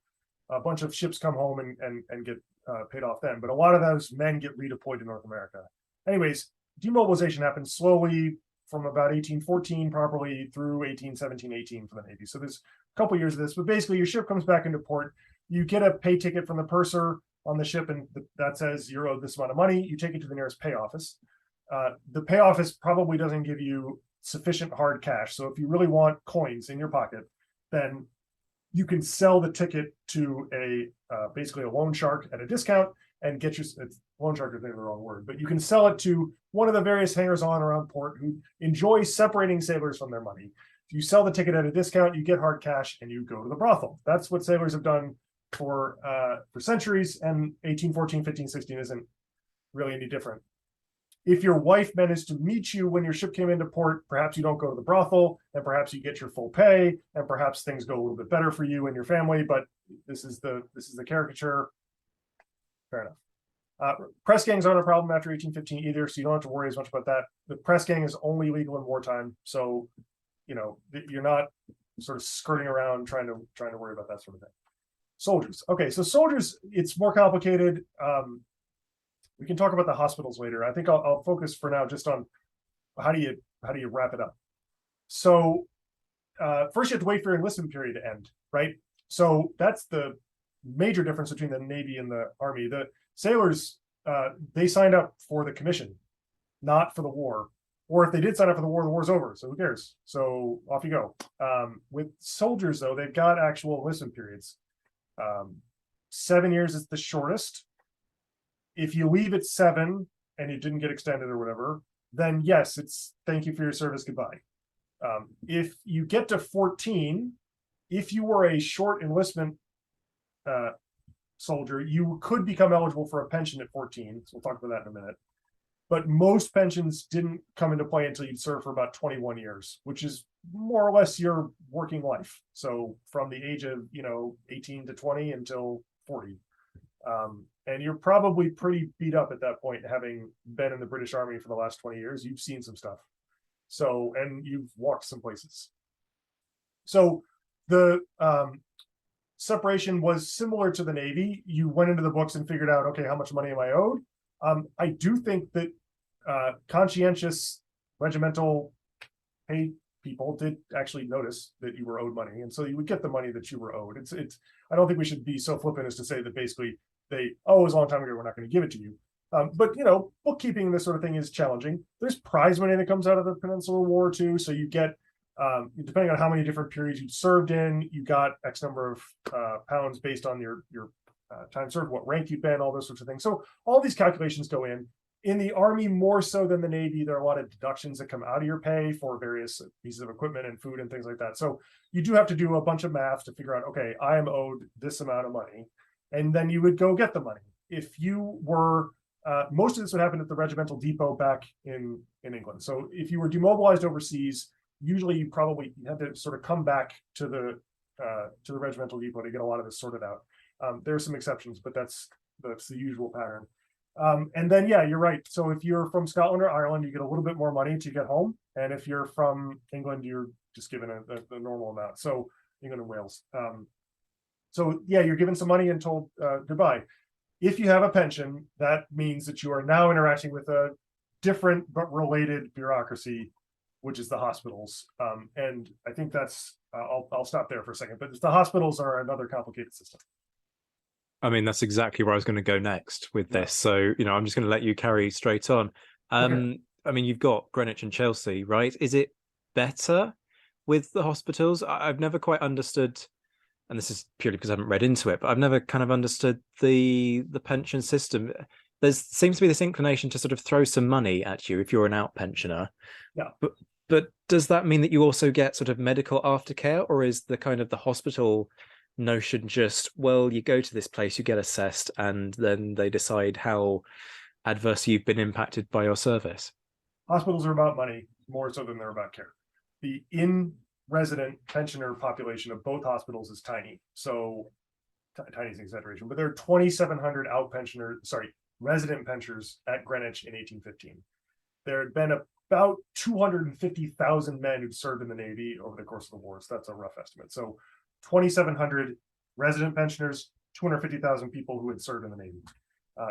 a bunch of ships come home and get paid off then, but a lot of those men get redeployed to North America. Anyways, demobilization happens slowly from about 1814 properly through 1817-18 for the Navy. So there's a couple years of this, but basically your ship comes back into port, you get a pay ticket from the purser on the ship, and that says you're owed this amount of money. You take it to the nearest pay office. The pay office probably doesn't give you sufficient hard cash. So if you really want coins in your pocket, then you can sell the ticket to basically a loan shark at a discount and get loan shark is maybe the wrong word, but you can sell it to one of the various hangers on around port who enjoy separating sailors from their money. If you sell the ticket at a discount, you get hard cash and you go to the brothel. That's what sailors have done for centuries, and 1814, 15, 16 isn't really any different. If your wife managed to meet you when your ship came into port, perhaps you don't go to the brothel, and perhaps you get your full pay, and perhaps things go a little bit better for you and your family. But this is the caricature. Fair enough. Press gangs aren't a problem after 1815 either, so you don't have to worry as much about that. The press gang is only legal in wartime, so you're not sort of skirting around trying to worry about that sort of thing. Soldiers. Okay, so soldiers, it's more complicated. We can talk about the hospitals later. I think I'll focus for now just on how do you wrap it up. So first you have to wait for your enlistment period to end, right? So that's the major difference between the Navy and the Army. The sailors, they signed up for the commission, not for the war. Or if they did sign up for the war's over. So who cares? So off you go. With soldiers, though, they've got actual enlistment periods. 7 years is the shortest. If you leave at 7 and you didn't get extended or whatever, then yes, it's thank you for your service, goodbye. If you get to 14, if you were a short enlistment soldier, you could become eligible for a pension at 14. So we'll talk about that in a minute. But most pensions didn't come into play until you'd serve for about 21 years, which is more or less your working life. So from the age of 18 to 20 until 40. And you're probably pretty beat up at that point, having been in the British Army for the last 20 years. You've seen some stuff. So, and you've walked some places. So the separation was similar to the Navy. You went into the books and figured out, okay, how much money am I owed? I do think that conscientious regimental pay people did actually notice that you were owed money, and so you would get the money that you were owed. It's. I don't think we should be so flippant as to say that basically it was a long time ago, we're not going to give it to you. But bookkeeping, this sort of thing is challenging. There's prize money that comes out of the Peninsular War too, so you get. Depending on how many different periods you served in, you got X number of pounds based on your time served, what rank you've been, all those sorts of things. So all these calculations go in. In the Army, more so than the Navy, there are a lot of deductions that come out of your pay for various pieces of equipment and food and things like that. So you do have to do a bunch of math to figure out, okay, I am owed this amount of money. And then you would go get the money. If you were, most of this would happen at the regimental depot back in England. So if you were demobilized overseas, usually you had to sort of come back to the regimental depot to get a lot of this sorted out. There are some exceptions, but that's the usual pattern. And then, yeah, you're right. So if you're from Scotland or Ireland, you get a little bit more money to get home. And if you're from England, you're just given the normal amount. So England and Wales. So yeah, you're given some money and told goodbye. If you have a pension, that means that you are now interacting with a different but related bureaucracy, which is the hospitals. And I think that's, I'll stop there for a second, but the hospitals are another complicated system. I mean, that's exactly where I was going to go next with this. So, I'm just going to let you carry straight on. Okay. I mean, you've got Greenwich and Chelsea, right? Is it better with the hospitals? I've never quite understood, and this is purely because I haven't read into it, but I've never kind of understood the pension system. There seems to be this inclination to sort of throw some money at you if you're an out pensioner. Yeah. But does that mean that you also get sort of medical aftercare, or is the kind of the hospital notion just, well, you go to this place, you get assessed, and then they decide how adversely you've been impacted by your service? Hospitals are about money more so than they're about care. The in-resident pensioner population of both hospitals is tiny. So tiny is an exaggeration, but there are 2,700 resident pensioners at Greenwich in 1815. There had been about 250,000 men who'd served in the Navy over the course of the war. So that's a rough estimate. So 2,700 resident pensioners, 250,000 people who had served in the Navy.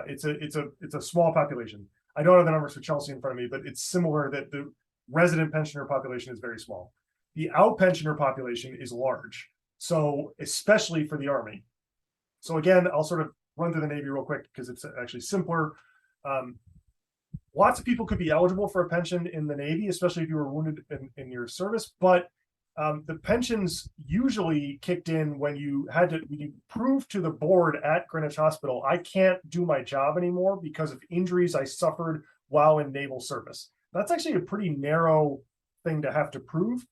It's a small population. I don't have the numbers for Chelsea in front of me, but it's similar that the resident pensioner population is very small. The out pensioner population is large. So especially for the Army. So again, I'll sort of run through the Navy real quick because it's actually simpler. Lots of people could be eligible for a pension in the Navy, especially if you were wounded in your service, but the pensions usually kicked in when you prove to the board at Greenwich Hospital, I can't do my job anymore because of injuries I suffered while in naval service. That's actually a pretty narrow thing to have to prove.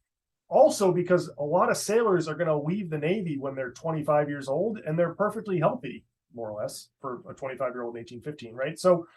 Also, because a lot of sailors are going to leave the Navy when they're 25 years old and they're perfectly healthy, more or less, for a 25-year-old in 1815, right? So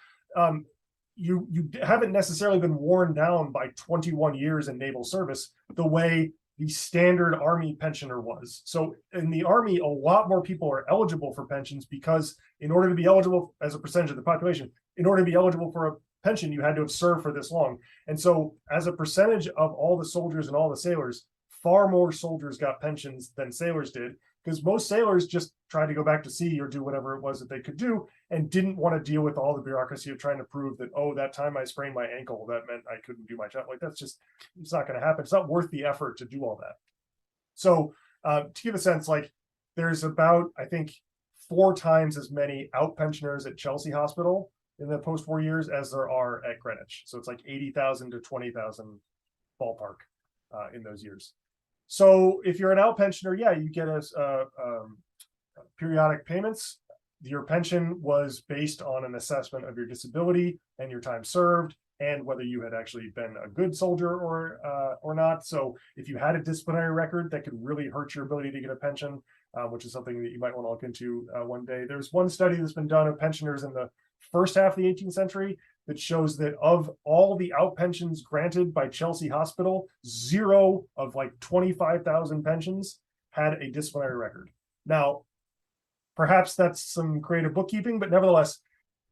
you haven't necessarily been worn down by 21 years in naval service the way the standard Army pensioner was. So in the Army, a lot more people are eligible for pensions because in order to be eligible as a percentage of the population, in order to be eligible for a pension, you had to have served for this long. And so as a percentage of all the soldiers and all the sailors, far more soldiers got pensions than sailors did, because most sailors just tried to go back to sea or do whatever it was that they could do and didn't want to deal with all the bureaucracy of trying to prove that, oh, that time I sprained my ankle, that meant I couldn't do my job. Like, it's not going to happen. It's not worth the effort to do all that. So to give a sense, like there's about, I think, 4 times as many out pensioners at Chelsea Hospital in the post-war years as there are at Greenwich. So it's like 80,000 to 20,000 ballpark in those years. So if you're an out pensioner, yeah, you get periodic payments. Your pension was based on an assessment of your disability and your time served. and whether you had actually been a good soldier or not. So if you had a disciplinary record, that could really hurt your ability to get a pension, which is something that you might want to look into one day. There's one study that's been done of pensioners in the first half of the 18th century that shows that of all the out pensions granted by Chelsea Hospital, 0 of like 25,000 pensions had a disciplinary record. Now, perhaps that's some creative bookkeeping, but nevertheless,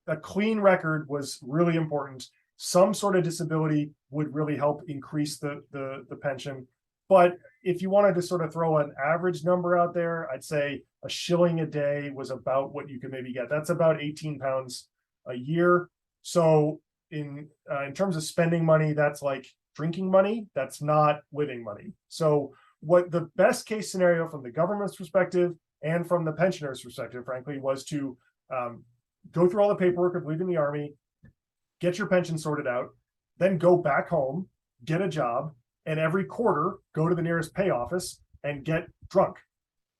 a clean record was really important. Some sort of disability would really help increase the pension. But if you wanted to sort of throw an average number out there, I'd say a shilling a day was about what you could maybe get. That's about 18 pounds a year. So in terms of spending money, that's like drinking money. That's not living money. So what the best case scenario from the government's perspective and from the pensioners' perspective, frankly, was to go through all the paperwork of leaving the army, get your pension sorted out, then go back home, get a job, and every quarter go to the nearest pay office and get drunk.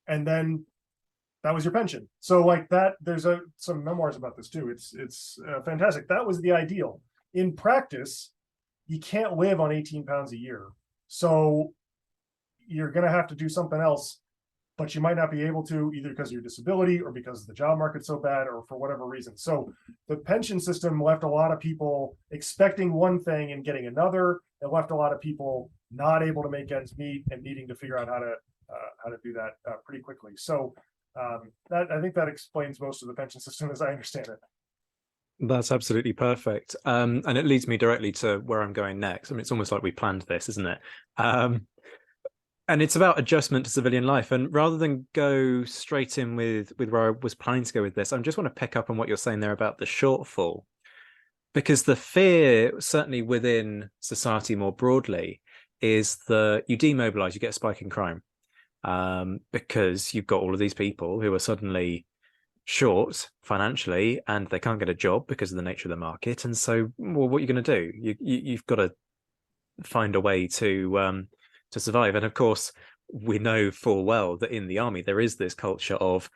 And then that was your pension. So like that, there's some memoirs about this too. It's fantastic. That was the ideal. In practice, you can't live on 18 pounds a year. So you're going to have to do something else, but you might not be able to either because of your disability or because the job market's so bad or for whatever reason. So the pension system left a lot of people expecting one thing and getting another. It left a lot of people not able to make ends meet and needing to figure out how to do that pretty quickly. So I think that explains most of the pension system as I understand it. That's absolutely perfect. And it leads me directly to where I'm going next. I mean, it's almost like we planned this, isn't it? And it's about adjustment to civilian life. And rather than go straight in with where I was planning to go with this, I just want to pick up on what you're saying there about the shortfall. Because the fear, certainly within society more broadly, is that you demobilize, you get a spike in crime. Because you've got all of these people who are suddenly short financially and they can't get a job because of the nature of the market. And so, well, what are you going to do? You've got to find a way to survive. And of course, we know full well that in the army, there is this culture of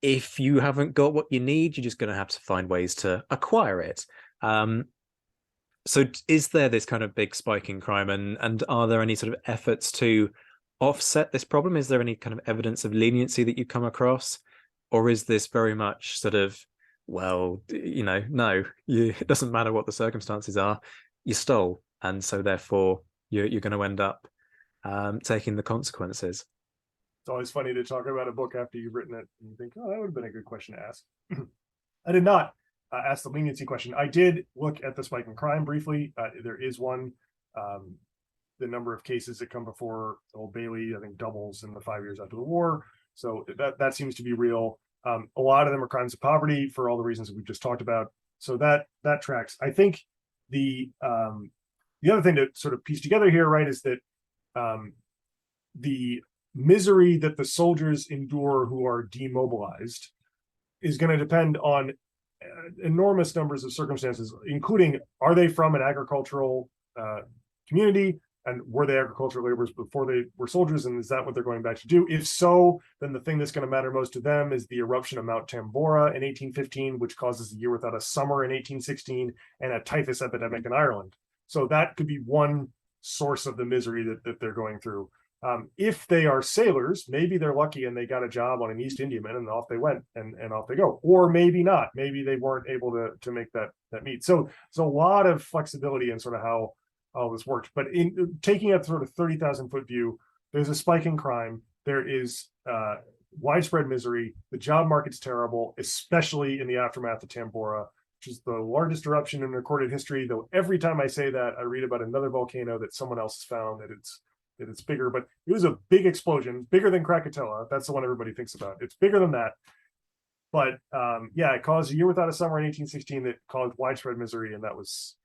if you haven't got what you need, you're just going to have to find ways to acquire it. So is there this kind of big spike in crime and are there any sort of efforts to offset this problem? Is there any kind of evidence of leniency that you come across? Or is this very much sort of, well, no, it doesn't matter what the circumstances are, you stole. And so therefore you're going to end up taking the consequences. It's always funny to talk about a book after you've written it and you think, oh, that would have been a good question to ask. I did not ask the leniency question. I did look at the spike in crime briefly. There is one. The number of cases that come before Old Bailey, I think, doubles in the 5 years after the war. So that seems to be real. A lot of them are crimes of poverty for all the reasons that we've just talked about. So that tracks. I think the other thing to sort of piece together here, right, is that the misery that the soldiers endure who are demobilized is going to depend on enormous numbers of circumstances, including are they from an agricultural community? And were they agricultural laborers before they were soldiers? And is that what they're going back to do? If so, then the thing that's going to matter most to them is the eruption of Mount Tambora in 1815, which causes a year without a summer in 1816 and a typhus epidemic in Ireland. So that could be one source of the misery that they're going through. If they are sailors, maybe they're lucky and they got a job on an East Indiaman and off they went and off they go. Or maybe not. Maybe they weren't able to make that meet. So it's a lot of flexibility in sort of how all this worked. But in taking a sort of 30,000 foot view, there's a spike in crime. There is widespread misery. The job market's terrible, especially in the aftermath of Tambora, which is the largest eruption in recorded history. Though every time I say that, I read about another volcano that someone else has found that it's bigger. But it was a big explosion, bigger than Krakatoa. That's the one everybody thinks about. It's bigger than that. But it caused a year without a summer in 1816 that caused widespread misery, and that was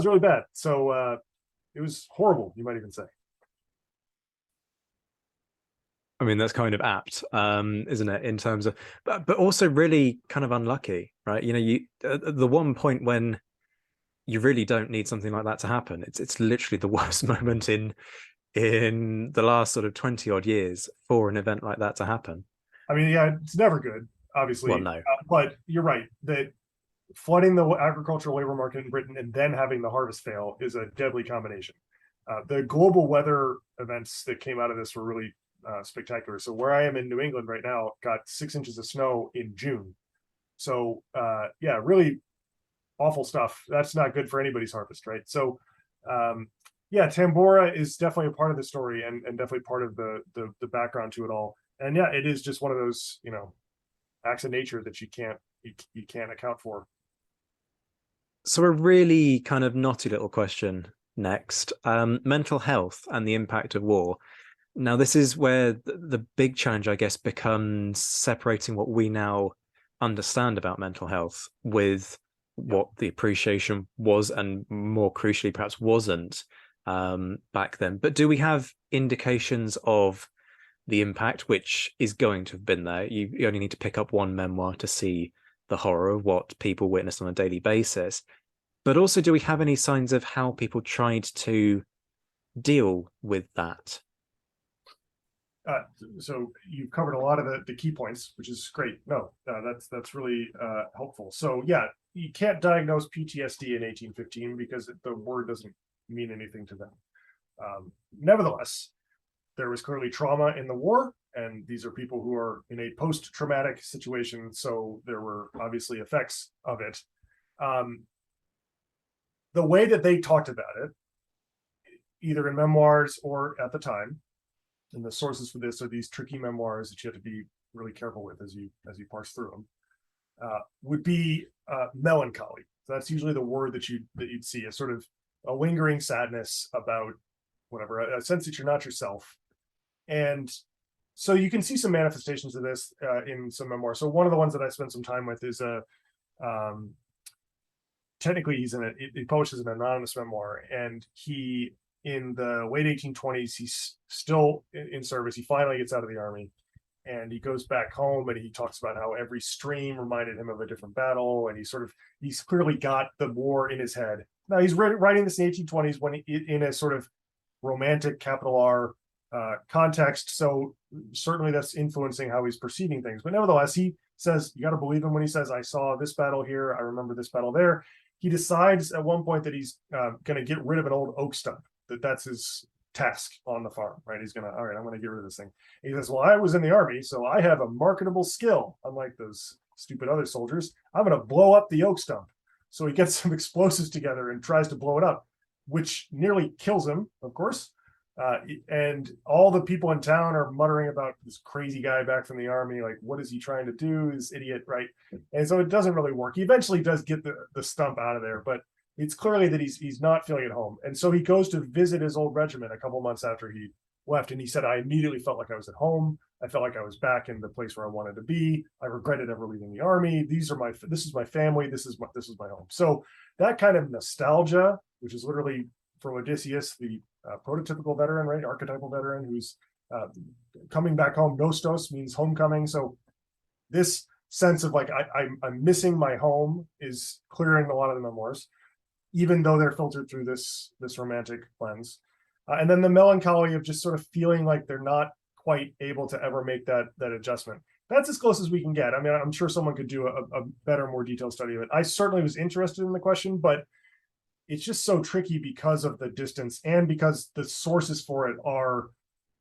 really bad. So it was horrible, you might even say. I mean, that's kind of apt, isn't it? In terms of, but also really kind of unlucky, right? You the one point when you really don't need something like that to happen. It's literally the worst moment in the last sort of 20 odd years for an event like that to happen. I mean, yeah, it's never good, obviously. Well, no, but you're right that flooding the agricultural labor market in Britain and then having the harvest fail is a deadly combination. The global weather events that came out of this were really spectacular. So where I am in New England right now got 6 inches of snow in June. So yeah, really awful stuff. That's not good for anybody's harvest, right? So yeah, Tambora is definitely a part of the story and definitely part of the background to it all. And yeah, it is just one of those, you know, acts of nature that you can't account for. So a really kind of knotty little question next. Mental health and the impact of war. Now, this is where the big challenge, I guess, becomes separating what we now understand about mental health with what the appreciation was, and more crucially, perhaps wasn't back then. But do we have indications of the impact, which is going to have been there? You only need to pick up one memoir to see the horror of what people witnessed on a daily basis. But also, do we have any signs of how people tried to deal with that? So you've covered a lot of the key points, which is great. No, that's really helpful. So yeah, you can't diagnose PTSD in 1815 because the word doesn't mean anything to them. Nevertheless, there was clearly trauma in the war, and these are people who are in a post-traumatic situation, so there were obviously effects of it. The way that they talked about it, either in memoirs or at the time, and the sources for this are these tricky memoirs that you have to be really careful with as you parse through them, would be melancholy. So that's usually the word that you'd see, a sort of a lingering sadness about whatever, a sense that you're not yourself. And so you can see some manifestations of this in some memoirs. So one of the ones that I spent some time with is technically he publishes an anonymous memoir, and he, in the late 1820s, he's still in service. He finally gets out of the army, and he goes back home, and he talks about how every stream reminded him of a different battle, and he's clearly got the war in his head. Now he's writing this in the 1820s when in a sort of romantic, capital R, context. So certainly that's influencing how he's perceiving things. But nevertheless, he says, you got to believe him when he says, I saw this battle here, I remember this battle there. He decides at one point that he's going to get rid of an old oak stump. That's his task on the farm, right? He's all right, I'm going to get rid of this thing. And he says, well, I was in the army, so I have a marketable skill, unlike those stupid other soldiers. I'm going to blow up the oak stump. So he gets some explosives together and tries to blow it up, which nearly kills him, of course. And all the people in town are muttering about this crazy guy back from the army. Like, what is he trying to do? This idiot, right? And so it doesn't really work. He eventually does get the stump out of there, but it's clearly that he's not feeling at home. And so he goes to visit his old regiment a couple months after he left. And he said, I immediately felt like I was at home. I felt like I was back in the place where I wanted to be. I regretted ever leaving the army. This is my family. This is my home. So that kind of nostalgia, which is literally from Odysseus, the prototypical veteran, right? Archetypal veteran who's coming back home. Nostos means homecoming. So this sense of like, I'm missing my home is clear in a lot of the memoirs, even though they're filtered through this romantic lens. And then the melancholy of just sort of feeling like they're not quite able to ever make that adjustment. That's as close as we can get. I mean, I'm sure someone could do a better, more detailed study of it. I certainly was interested in the question, but it's just so tricky because of the distance and because the sources for it are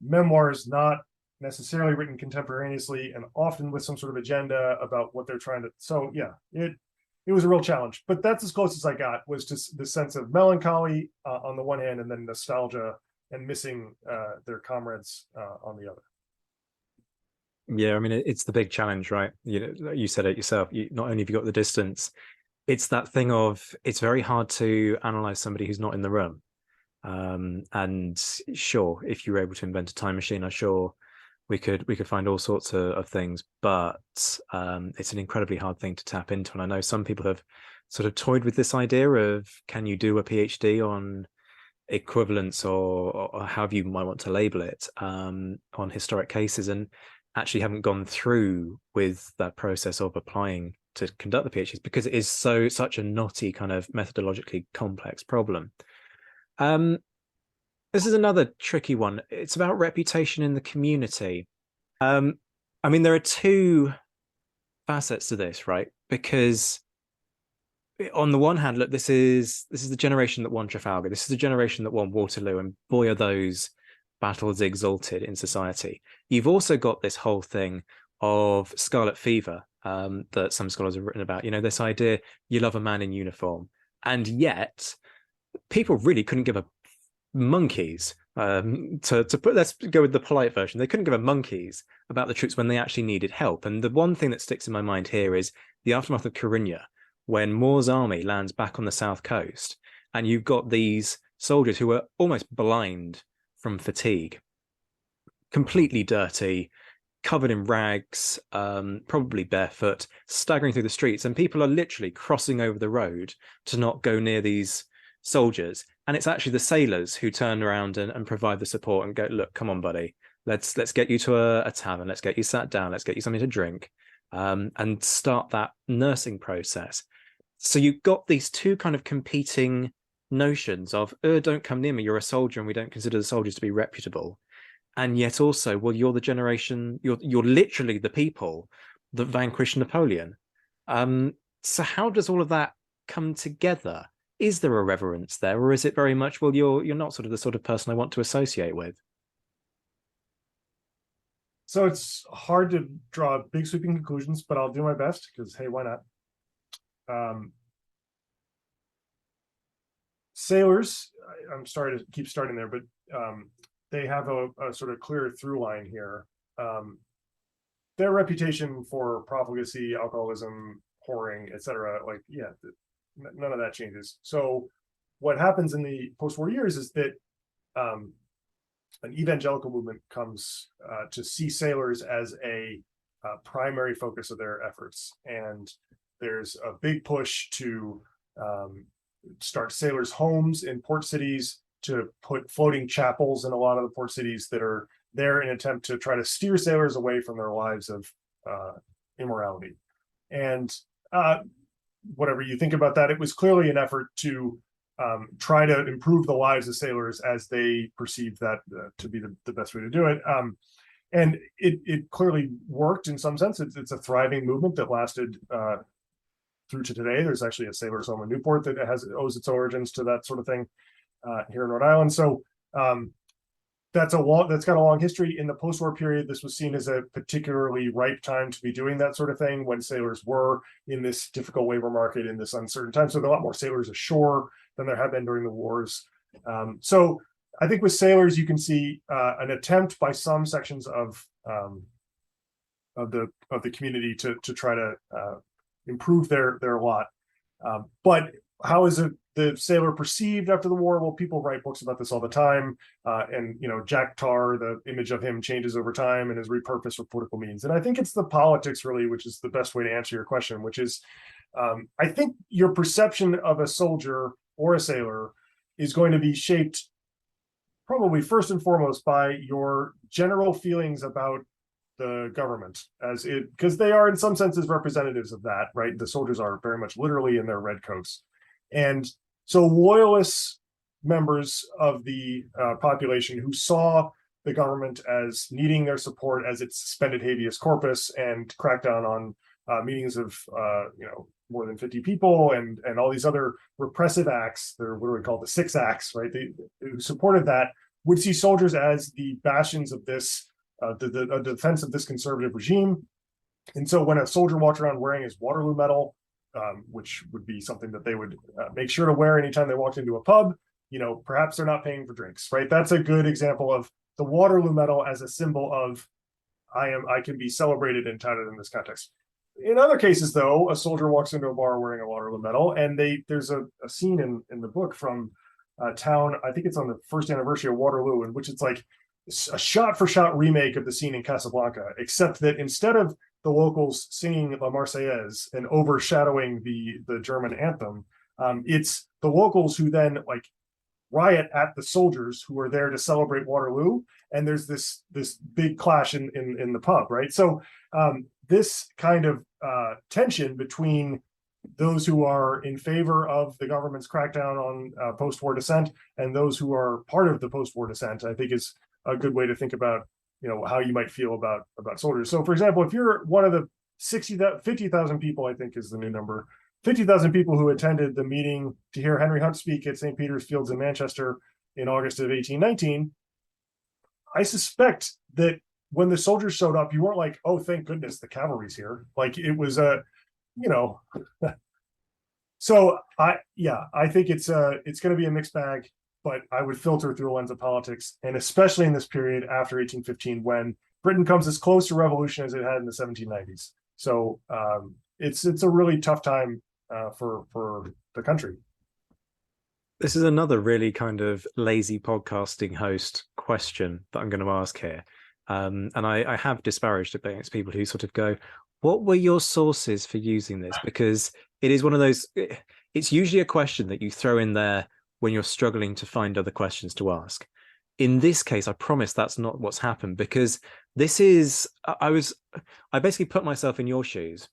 memoirs, not necessarily written contemporaneously, and often with some sort of agenda about what they're trying to. So yeah, it was a real challenge, but that's as close as I got, was just the sense of melancholy on the one hand, and then nostalgia and missing their comrades on the other. Yeah, I mean, it's the big challenge, right? You know, you said it yourself. Not only have you got the distance, it's that thing of it's very hard to analyze somebody who's not in the room. And sure, if you were able to invent a time machine, I'm sure we could find all sorts of things, but it's an incredibly hard thing to tap into. And I know some people have sort of toyed with this idea of, can you do a PhD on equivalence or however you might want to label it, on historic cases, and actually haven't gone through with that process of applying to conduct the PhDs because it is such a knotty, kind of methodologically complex problem. This is another tricky one. It's about reputation in the community. I mean, there are two facets to this, right? Because on the one hand, look, this is the generation that won Trafalgar. This is the generation that won Waterloo, and boy, are those battles exalted in society. You've also got this whole thing of scarlet fever that some scholars have written about. This idea you love a man in uniform, and yet people really couldn't give a monkeys. Let's go with the polite version. They couldn't give a monkeys about the troops when they actually needed help. And the one thing that sticks in my mind here is the aftermath of Coruña, when Moore's army lands back on the south coast, and you've got these soldiers who are almost blind from fatigue, completely dirty, covered in rags, probably barefoot, staggering through the streets, and people are literally crossing over the road to not go near these soldiers. And it's actually the sailors who turn around and provide the support and go, look, come on, buddy, let's get you to a tavern, let's get you sat down, let's get you something to drink, and start that nursing process. So you've got these two kind of competing notions of, don't come near me, you're a soldier, and we don't consider the soldiers to be reputable. And yet also, well, you're the generation, you're literally the people that vanquished Napoleon. So how does all of that come together? Is there a reverence there, or is it very much, well, you're not sort of the sort of person I want to associate with? So it's hard to draw big sweeping conclusions, but I'll do my best because, hey, why not? Sailors, I'm sorry to keep starting there, but they have a sort of clear through line here. Their reputation for profligacy, alcoholism, whoring, etc., none of that changes. So what happens in the post-war years is that an evangelical movement comes to see sailors as a primary focus of their efforts. And there's a big push to start sailors' homes in port cities, to put floating chapels in a lot of the port cities that are there in an attempt to try to steer sailors away from their lives of immorality. And whatever you think about that, it was clearly an effort to try to improve the lives of sailors as they perceived that to be the best way to do it. And it clearly worked in some sense. It's a thriving movement that lasted through to today. There's actually a sailors' home in Newport that owes its origins to that sort of thing here in Rhode Island. So that's got a long history. In the post-war period, this was seen as a particularly ripe time to be doing that sort of thing, when sailors were in this difficult labor market in this uncertain time. So there are a lot more sailors ashore than there have been during the wars. So I think with sailors, you can see an attempt by some sections of the community to try to improve their lot. But how is the sailor perceived after the war? Well, people write books about this all the time. And, Jack Tar, the image of him changes over time and is repurposed for political means. And I think it's the politics, really, which is the best way to answer your question, which is, I think your perception of a soldier or a sailor is going to be shaped probably first and foremost by your general feelings about the government, because they are in some senses representatives of that, right? The soldiers are very much literally in their red coats. And so loyalist members of the population who saw the government as needing their support as it suspended habeas corpus and cracked down on meetings of more than 50 people and all these other repressive acts, they're what do we call the 6 acts, right? They who supported that would see soldiers as the bastions of this the defense of this conservative regime. And so when a soldier walked around wearing his Waterloo medal, which would be something that they would make sure to wear anytime they walked into a pub, perhaps they're not paying for drinks, right? That's a good example of the Waterloo medal as a symbol of I can be celebrated and touted in this context. In other cases, though, a soldier walks into a bar wearing a Waterloo medal, and there's a scene in the book from a town, I think it's on the first anniversary of Waterloo, in which it's like a shot-for-shot remake of the scene in Casablanca, except that instead of the locals singing La Marseillaise and overshadowing the German anthem, it's the locals who then riot at the soldiers who are there to celebrate Waterloo, and there's this big clash in the pub, right? So this kind of tension between those who are in favor of the government's crackdown on post-war dissent and those who are part of the post-war dissent, I think is a good way to think about how you might feel about soldiers. So for example, if you're one of the 50,000 people, I think is the new number, 50,000 people who attended the meeting to hear Henry Hunt speak at St. Peter's Fields in Manchester in August of 1819, I suspect that when the soldiers showed up, you weren't like, oh, thank goodness the cavalry's here. Like it was you know, so I think it's going to be a mixed bag, but I would filter through a lens of politics, and especially in this period after 1815, when Britain comes as close to revolution as it had in the 1790s. So it's a really tough time for the country. This is another really kind of lazy podcasting host question that I'm going to ask here. And I have disparaged it against people who sort of go, what were your sources for using this? Because it is one of those, it's usually a question that you throw in there when you're struggling to find other questions to ask. In this case, I promise that's not what's happened, because this is, I basically put myself in your shoes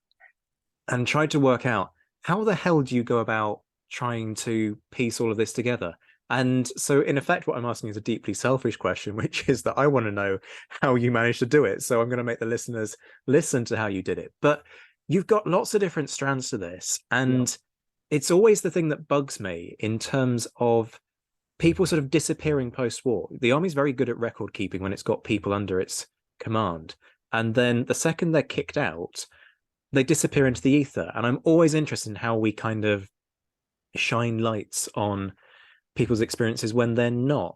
and tried to work out, how the hell do you go about trying to piece all of this together? And so in effect, what I'm asking is a deeply selfish question, which is that I want to know how you managed to do it. So I'm going to make the listeners listen to how you did it. But you've got lots of different strands to this. And it's always the thing that bugs me in terms of people sort of disappearing post-war. The army's very good at record keeping when it's got people under its command. And then the second they're kicked out, they disappear into the ether. And I'm always interested in how we kind of shine lights on people's experiences when they're not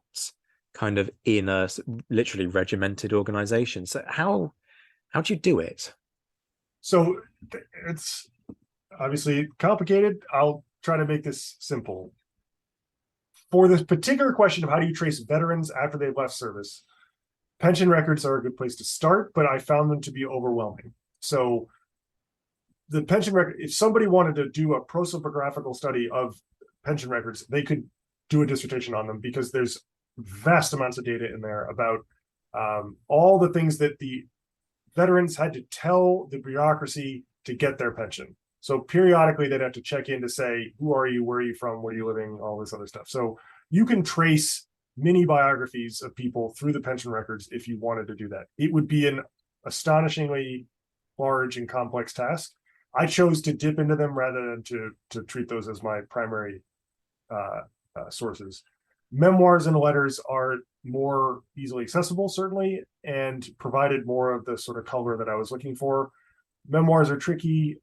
kind of in a literally regimented organization. So how do you do it? So it's obviously complicated. I'll try to make this simple. For this particular question of how do you trace veterans after they've left service, pension records are a good place to start, but I found them to be overwhelming. So the pension record, if somebody wanted to do a prosopographical study of pension records, they could do a dissertation on them, because there's vast amounts of data in there about all the things that the veterans had to tell the bureaucracy to get their pension. So periodically they'd have to check in to say, who are you, where are you from, where are you living, all this other stuff. So you can trace mini biographies of people through the pension records if you wanted to do that. It would be an astonishingly large and complex task. I chose to dip into them rather than to treat those as my primary sources. Memoirs and letters are more easily accessible, certainly, and provided more of the sort of color that I was looking for. Memoirs are tricky,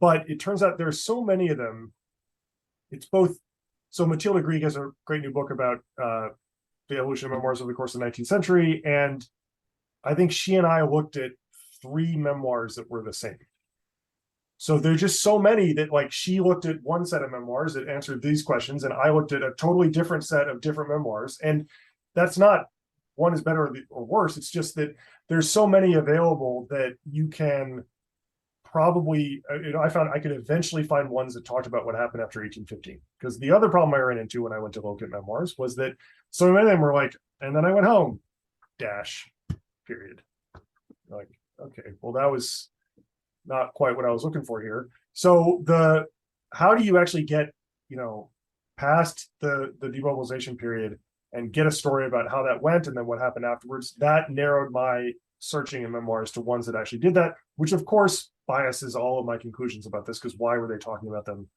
but it turns out there's so many of them. It's both. So Matilda Grieg has a great new book about the evolution of memoirs over the course of the 19th century, and I think she and I looked at 3 memoirs that were the same. So there's just so many that, like, she looked at one set of memoirs that answered these questions, and I looked at a totally different set of different memoirs. And that's not one is better or worse. It's just that there's so many available that you can probably, I found I could eventually find ones that talked about what happened after 1815. Because the other problem I ran into when I went to look at memoirs was that so many of them were like, and then I went home, period. Like, okay, well, that was not quite what I was looking for here. So how do you actually get, past the demobilization period and get a story about how that went and then what happened afterwards? That narrowed my searching in memoirs to ones that actually did that, which of course biases all of my conclusions about this, because why were they talking about them?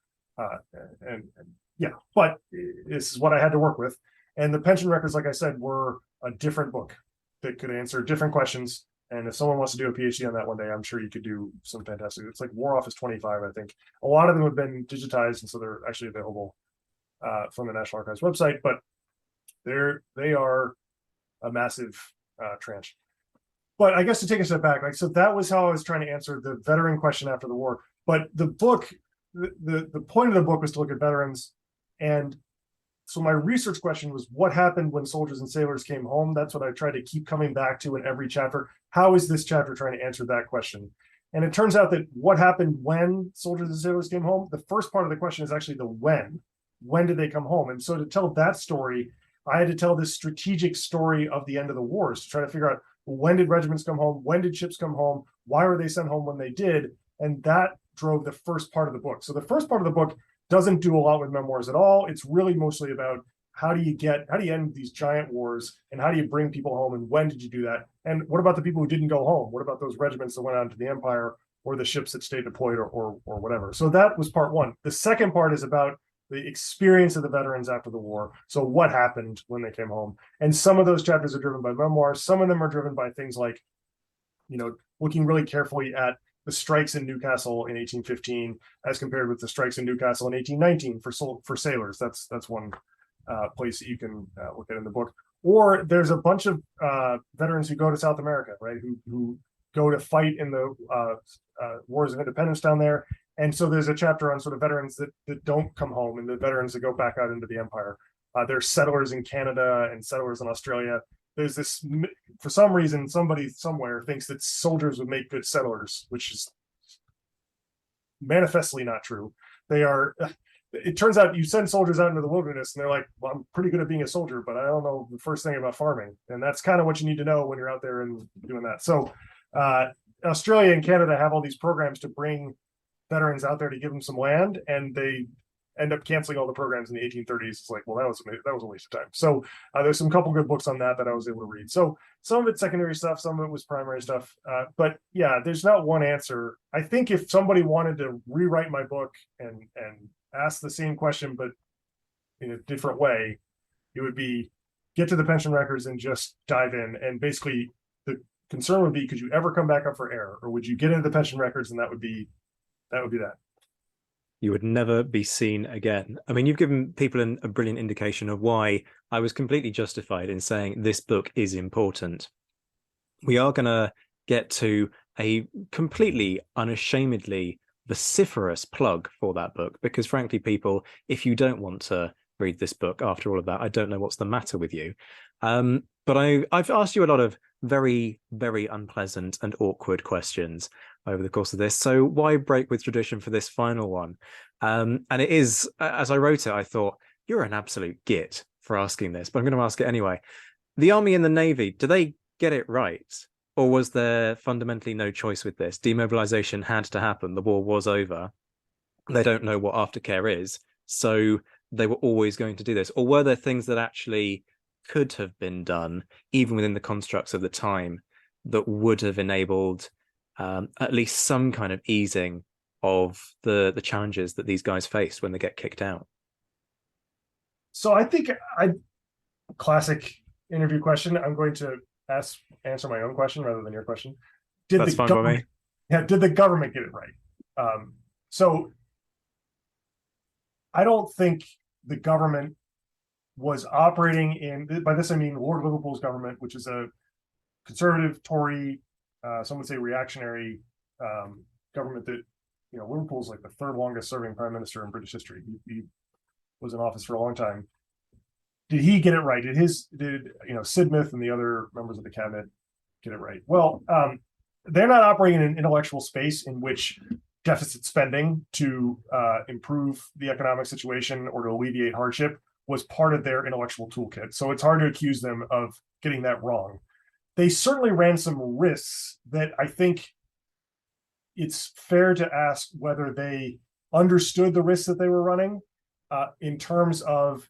But this is what I had to work with. And the pension records, like I said, were a different book that could answer different questions. And if someone wants to do a PhD on that one day, I'm sure you could do some fantastic. It's like War Office 25, I think. A lot of them have been digitized, and so they're actually available from the National Archives website. But they are a massive tranche. But I guess to take a step back, so that was how I was trying to answer the veteran question after the war. But the book, the point of the book was to look at veterans. And so my research question was, what happened when soldiers and sailors came home? That's what I tried to keep coming back to in every chapter. How is this chapter trying to answer that question? And it turns out that what happened when soldiers and sailors came home, the first part of the question is actually the when. When did they come home? And so to tell that story, I had to tell this strategic story of the end of the wars to try to figure out, when did regiments come home? When did ships come home? Why were they sent home when they did? And that drove the first part of the book. So the first part of the book doesn't do a lot with memoirs at all. It's really mostly about how do you end these giant wars, and how do you bring people home, and when did you do that? And what about the people who didn't go home? What about those regiments that went on to the empire? or the ships that stayed deployed or whatever. So that was part one. The second part is about the experience of the veterans after the war. So what happened when they came home? And some of those chapters are driven by memoirs. Some of them are driven by things like, looking really carefully at the strikes in Newcastle in 1815 as compared with the strikes in Newcastle in 1819 for sailors. That's one place that you can look at in the book. Or there's a bunch of veterans who go to South America, right? Who go to fight in the wars of independence down there. And so there's a chapter on sort of veterans that don't come home and the veterans that go back out into the empire. There's settlers in Canada and settlers in Australia. There's this, for some reason, somebody somewhere thinks that soldiers would make good settlers, which is manifestly not true. They are, it turns out you send soldiers out into the wilderness and they're like, well, I'm pretty good at being a soldier, but I don't know the first thing about farming. And that's kind of what you need to know when you're out there and doing that. So Australia and Canada have all these programs to bring veterans out there to give them some land, and they end up canceling all the programs in the 1830s. It's like, well, that was a waste of time. So there's some couple good books on that I was able to read. So some of it's secondary stuff, some of it was primary stuff. But yeah, there's not one answer. I think if somebody wanted to rewrite my book and ask the same question, but in a different way, it would be get to the pension records and just dive in. And basically the concern would be, could you ever come back up for air, or would you get into the pension records and that would be that. You would never be seen again. I mean, you've given people a brilliant indication of why I was completely justified in saying this book is important. We are going to get to a completely unashamedly vociferous plug for that book, because frankly, people, if you don't want to read this book after all of that, I don't know what's the matter with you. But I've asked you a lot of very, very unpleasant and awkward questions over the course of this. So why break with tradition for this final one? And it is, as I wrote it, I thought, you're an absolute git for asking this, but I'm going to ask it anyway. The Army and the Navy, do they get it right? Or was there fundamentally no choice with this? Demobilisation had to happen. The war was over. They don't know what aftercare is. So they were always going to do this. Or were there things that actually could have been done, even within the constructs of the time, that would have enabled at least some kind of easing of the challenges that these guys faced when they get kicked out? So I think classic interview question. I'm going to answer my own question rather than your question. That's fine by me. Yeah, did the government get it right? So I don't think the government was operating in, by this I mean Lord Liverpool's government, which is a conservative Tory, some would say reactionary government that, Liverpool's like the third longest serving prime minister in British history. He was in office for a long time. Did he get it right? Did Sidmouth and the other members of the cabinet get it right? Well, they're not operating in an intellectual space in which deficit spending to improve the economic situation or to alleviate hardship was part of their intellectual toolkit. So it's hard to accuse them of getting that wrong. They certainly ran some risks that I think it's fair to ask whether they understood the risks that they were running in terms of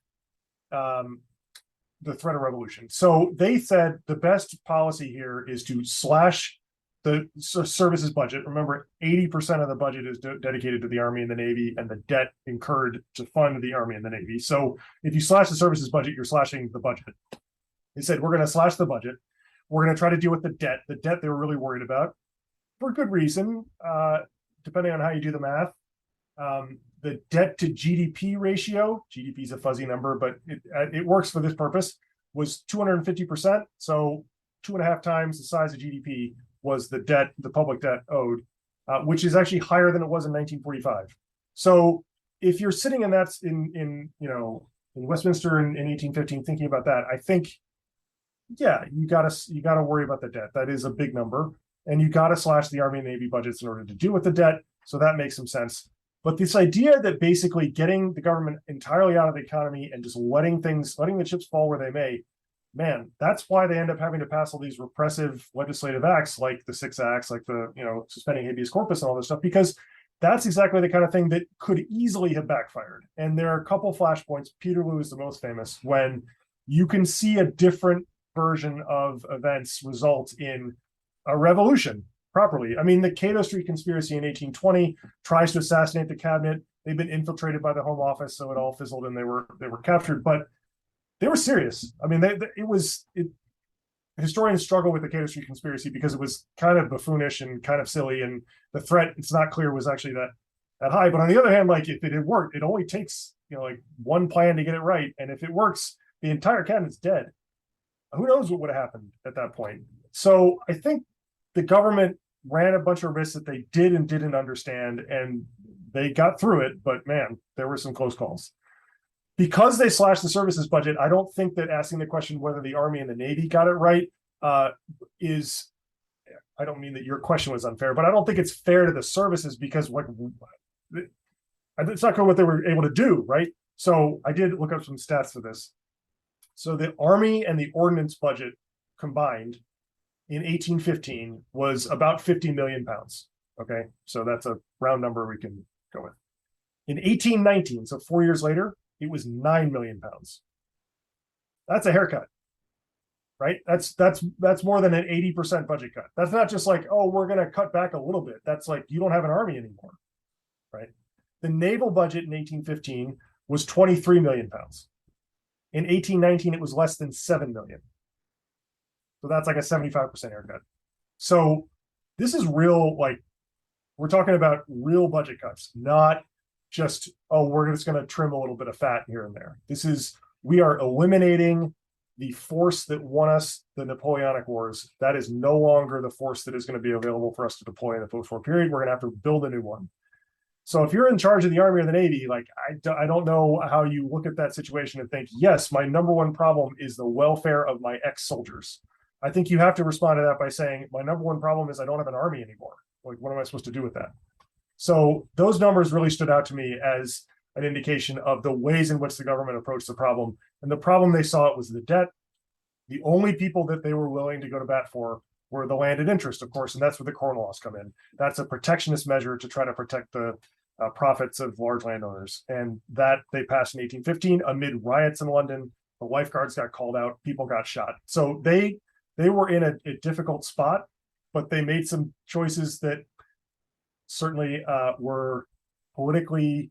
the threat of revolution. So they said the best policy here is to slash the services budget. Remember, 80% of the budget is dedicated to the Army and the Navy and the debt incurred to fund the Army and the Navy. So if you slash the services budget, you're slashing the budget. They said, we're going to slash the budget. We're going to try to deal with the debt they were really worried about for good reason, depending on how you do the math. The debt to GDP ratio, GDP is a fuzzy number, but it works for this purpose, was 250%. So 2.5 times the size of GDP was the public debt owed, which is actually higher than it was in 1945. So if you're sitting in that in Westminster in 1815 thinking about that, I think, yeah, you gotta worry about the debt. That is a big number, and you gotta slash the Army and Navy budgets in order to deal with the debt. So that makes some sense. But this idea that basically getting the government entirely out of the economy and just letting the chips fall where they may, man, that's why they end up having to pass all these repressive legislative acts like the 6 Acts, like the, suspending habeas corpus and all this stuff, because that's exactly the kind of thing that could easily have backfired. And there are a couple flashpoints. Peterloo is the most famous, when you can see a different version of events result in a revolution, properly. I mean, the Cato Street conspiracy in 1820 tries to assassinate the cabinet. They've been infiltrated by the Home Office, so it all fizzled and they were captured. But they were serious. I mean, historians struggle with the Cato Street conspiracy because it was kind of buffoonish and kind of silly, and the threat, it's not clear, was actually that high. But on the other hand, like if it had worked, it only takes like one plan to get it right, and if it works, the entire cabinet's dead. Who knows what would have happened at that point? So I think the government ran a bunch of risks that they did and didn't understand, and they got through it. But man, there were some close calls. Because they slashed the services budget, I don't think that asking the question whether the Army and the Navy got it right is, I don't mean that your question was unfair, but I don't think it's fair to the services because it's not clear what they were able to do, right? So I did look up some stats for this. So the Army and the Ordnance budget combined in 1815 was about 50 million pounds. Okay, so that's a round number we can go with. In 1819, so 4 years later, it was 9 million pounds. That's a haircut, right? That's more than an 80% budget cut. That's not just like, oh, we're going to cut back a little bit. That's like, you don't have an army anymore, right? The naval budget in 1815 was 23 million pounds. In 1819, it was less than 7 million. So that's like a 75% haircut. So this is real, like, we're talking about real budget cuts, not just, oh, we're just going to trim a little bit of fat here and there. We are eliminating the force that won us the Napoleonic Wars. That is no longer the force that is going to be available for us to deploy in the post-war period. We're going to have to build a new one. So if you're in charge of the Army or the Navy, like, I don't know how you look at that situation and think, yes, my number one problem is the welfare of my ex-soldiers. I think you have to respond to that by saying, my number one problem is I don't have an army anymore. Like, what am I supposed to do with that? So those numbers really stood out to me as an indication of the ways in which the government approached the problem. And the problem they saw it was the debt. The only people that they were willing to go to bat for were the landed interest, of course, and that's where the corn laws come in. That's a protectionist measure to try to protect the profits of large landowners. And that they passed in 1815 amid riots in London. The lifeguards got called out, people got shot. So they were in a difficult spot, but they made some choices that certainly were politically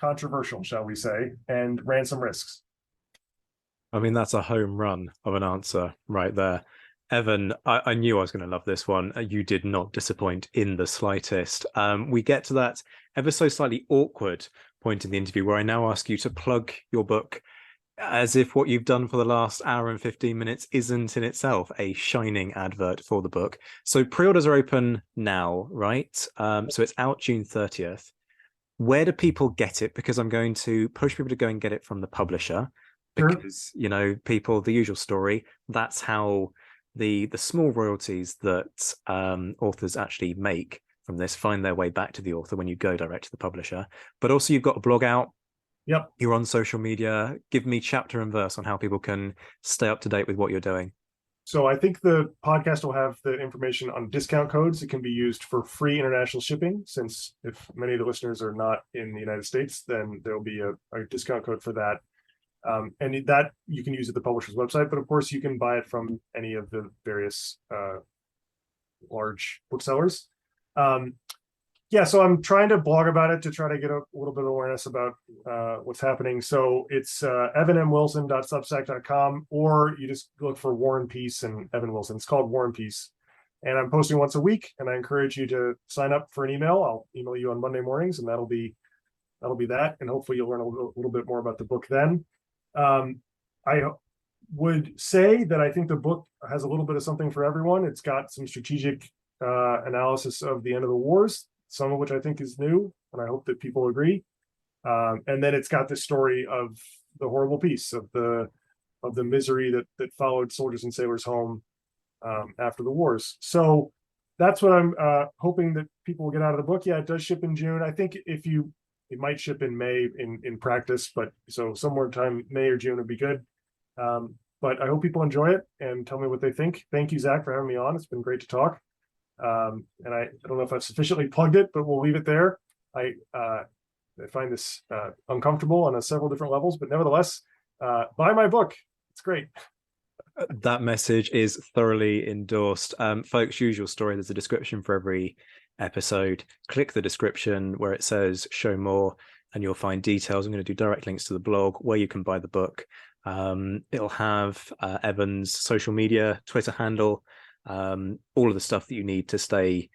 controversial, shall we say, and ran some risks. I mean, that's a home run of an answer right there. Evan, I knew I was going to love this one. You did not disappoint in the slightest. We get to that ever so slightly awkward point in the interview where I now ask you to plug your book as if what you've done for the last hour and 15 minutes isn't in itself a shining advert for the book. So pre-orders are open now, right? So it's out June 30th. Where do people get it? Because I'm going to push people to go and get it from the publisher because, people, the usual story, that's how the small royalties that authors actually make from this find their way back to the author when you go direct to the publisher. But also you've got a blog out. Yep. You're on social media. Give me chapter and verse on how people can stay up to date with what you're doing. So I think the podcast will have the information on discount codes that can be used for free international shipping, since if many of the listeners are not in the United States, then there'll be a discount code for that. And that you can use at the publisher's website, but of course you can buy it from any of the various large booksellers. So I'm trying to blog about it to try to get a little bit of awareness about what's happening. So it's evanmwilson.substack.com, or you just look for War and Peace and Evan Wilson. It's called War and Peace. And I'm posting once a week, and I encourage you to sign up for an email. I'll email you on Monday mornings, and that'll be that. And hopefully you'll learn a little bit more about the book then. I would say that I think the book has a little bit of something for everyone. It's got some strategic analysis of the end of the wars, some of which I think is new, and I hope that people agree. And then it's got this story of the horrible peace, of the misery that followed soldiers and sailors home after the wars. So that's what I'm hoping that people will get out of the book. Yeah, it does ship in June. I think it might ship in May in practice, but so somewhere time May or June would be good. But I hope people enjoy it and tell me what they think. Thank you, Zach, for having me on. It's been great to talk. And I don't know if I've sufficiently plugged it, but we'll leave it there. I find this uncomfortable on several different levels, but nevertheless, buy my book. It's great. That message is thoroughly endorsed. Folks, usual story. There's a description for every episode. Click the description where it says show more and you'll find details. I'm going to do direct links to the blog where you can buy the book. It'll have Evan's social media, Twitter handle, all of the stuff that you need to stay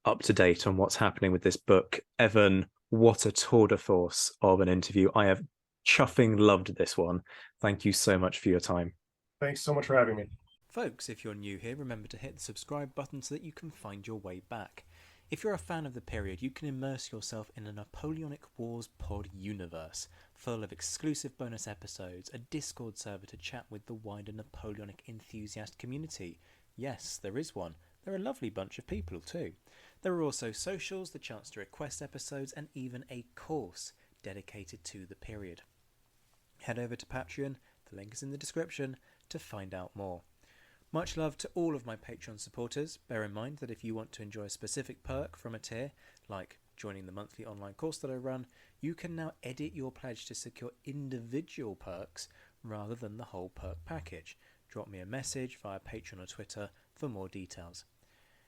up to date on what's happening with this book. Evan, what a tour de force of an interview. I have chuffing loved this one. Thank you so much for your time. Thanks so much for having me. Folks, if you're new here, remember to hit the subscribe button so that you can find your way back. If you're a fan of the period, you can immerse yourself in a Napoleonic Wars pod universe, full of exclusive bonus episodes, a Discord server to chat with the wider Napoleonic enthusiast community. Yes, there is one. They're a lovely bunch of people too. There are also socials, the chance to request episodes, and even a course dedicated to the period. Head over to Patreon, the link is in the description, to find out more. Much love to all of my Patreon supporters. Bear in mind that if you want to enjoy a specific perk from a tier, like joining the monthly online course that I run, you can now edit your pledge to secure individual perks rather than the whole perk package. Drop me a message via Patreon or Twitter for more details.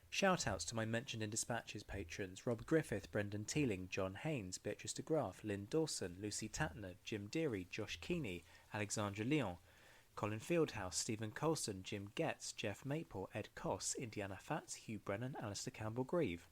Shoutouts to my mentioned in Dispatches patrons: Rob Griffith, Brendan Teeling, John Haynes, Beatrice de Graaf, Lynn Dawson, Lucy Tatner, Jim Deary, Josh Keeney, Alexandra Leon, Colin Fieldhouse, Stephen Colson, Jim Getz, Jeff Maple, Ed Koss, Indiana Fats, Hugh Brennan, Alistair Campbell-Grieve,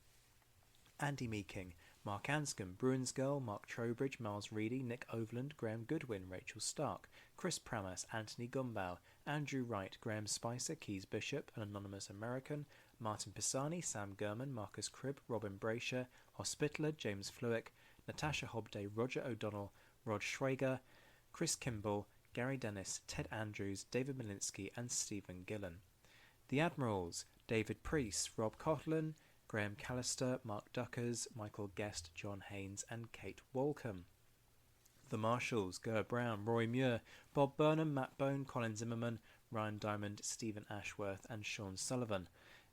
Andy Meeking, Mark Anscombe, Bruins Girl, Mark Trowbridge, Miles Reedy, Nick Overland, Graham Goodwin, Rachel Stark, Chris Pramas, Anthony Gumbau, Andrew Wright, Graham Spicer, Keys Bishop, an anonymous American, Martin Pisani, Sam Gurman, Marcus Cribb, Robin Brasher, Hospitaler, James Fluick, Natasha Hobday, Roger O'Donnell, Rod Schrager, Chris Kimball, Gary Dennis, Ted Andrews, David Malinsky, and Stephen Gillen. The Admirals: David Priest, Rob Coughlin, Graham Callister, Mark Duckers, Michael Guest, John Haynes, and Kate Walcombe. The Marshals: Ger Brown, Roy Muir, Bob Burnham, Matt Bone, Colin Zimmerman, Ryan Diamond, Stephen Ashworth, and Sean Sullivan.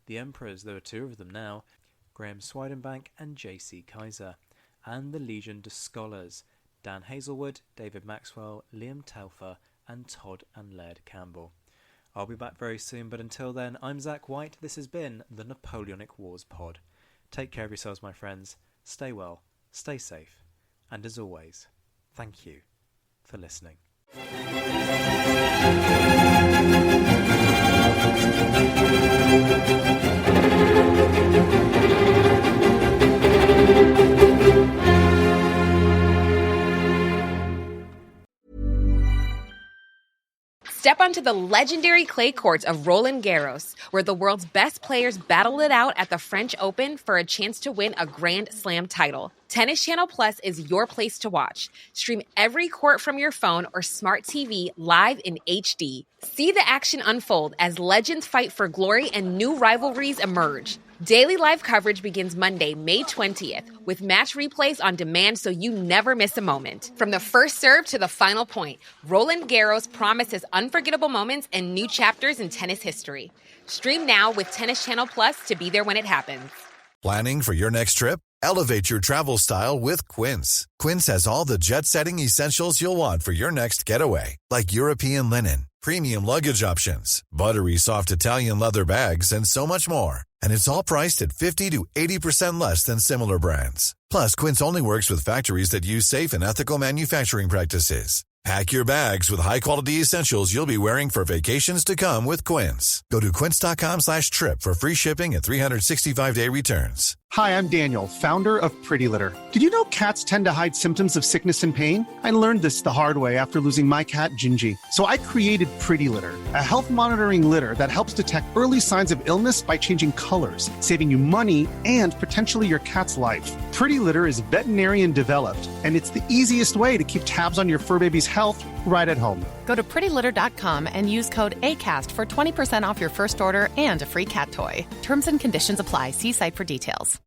The Emperors: there are two of them now, Graham Swidenbank and J.C. Kaiser. And the Legion de Scholars: Dan Hazelwood, David Maxwell, Liam Telfer, and Todd and Laird Campbell. I'll be back very soon, but until then, I'm Zach White. This has been the Napoleonic Wars Pod. Take care of yourselves, my friends. Stay well, stay safe, and as always, thank you for listening. Step onto the legendary clay courts of Roland Garros, where the world's best players battle it out at the French Open for a chance to win a Grand Slam title. Tennis Channel Plus is your place to watch. Stream every court from your phone or smart TV live in HD. See the action unfold as legends fight for glory and new rivalries emerge. Daily live coverage begins Monday, May 20th, with match replays on demand so you never miss a moment. From the first serve to the final point, Roland Garros promises unforgettable moments and new chapters in tennis history. Stream now with Tennis Channel Plus to be there when it happens. Planning for your next trip? Elevate your travel style with Quince. Quince has all the jet-setting essentials you'll want for your next getaway, like European linen, premium luggage options, buttery soft Italian leather bags, and so much more. And it's all priced at 50 to 80% less than similar brands. Plus, Quince only works with factories that use safe and ethical manufacturing practices. Pack your bags with high-quality essentials you'll be wearing for vacations to come with Quince. Go to quince.com/trip for free shipping and 365-day returns. Hi, I'm Daniel, founder of Pretty Litter. Did you know cats tend to hide symptoms of sickness and pain? I learned this the hard way after losing my cat, Gingy. So I created Pretty Litter, a health monitoring litter that helps detect early signs of illness by changing colors, saving you money and potentially your cat's life. Pretty Litter is veterinarian developed, and it's the easiest way to keep tabs on your fur baby's health right at home. Go to prettylitter.com and use code ACAST for 20% off your first order and a free cat toy. Terms and conditions apply. See site for details.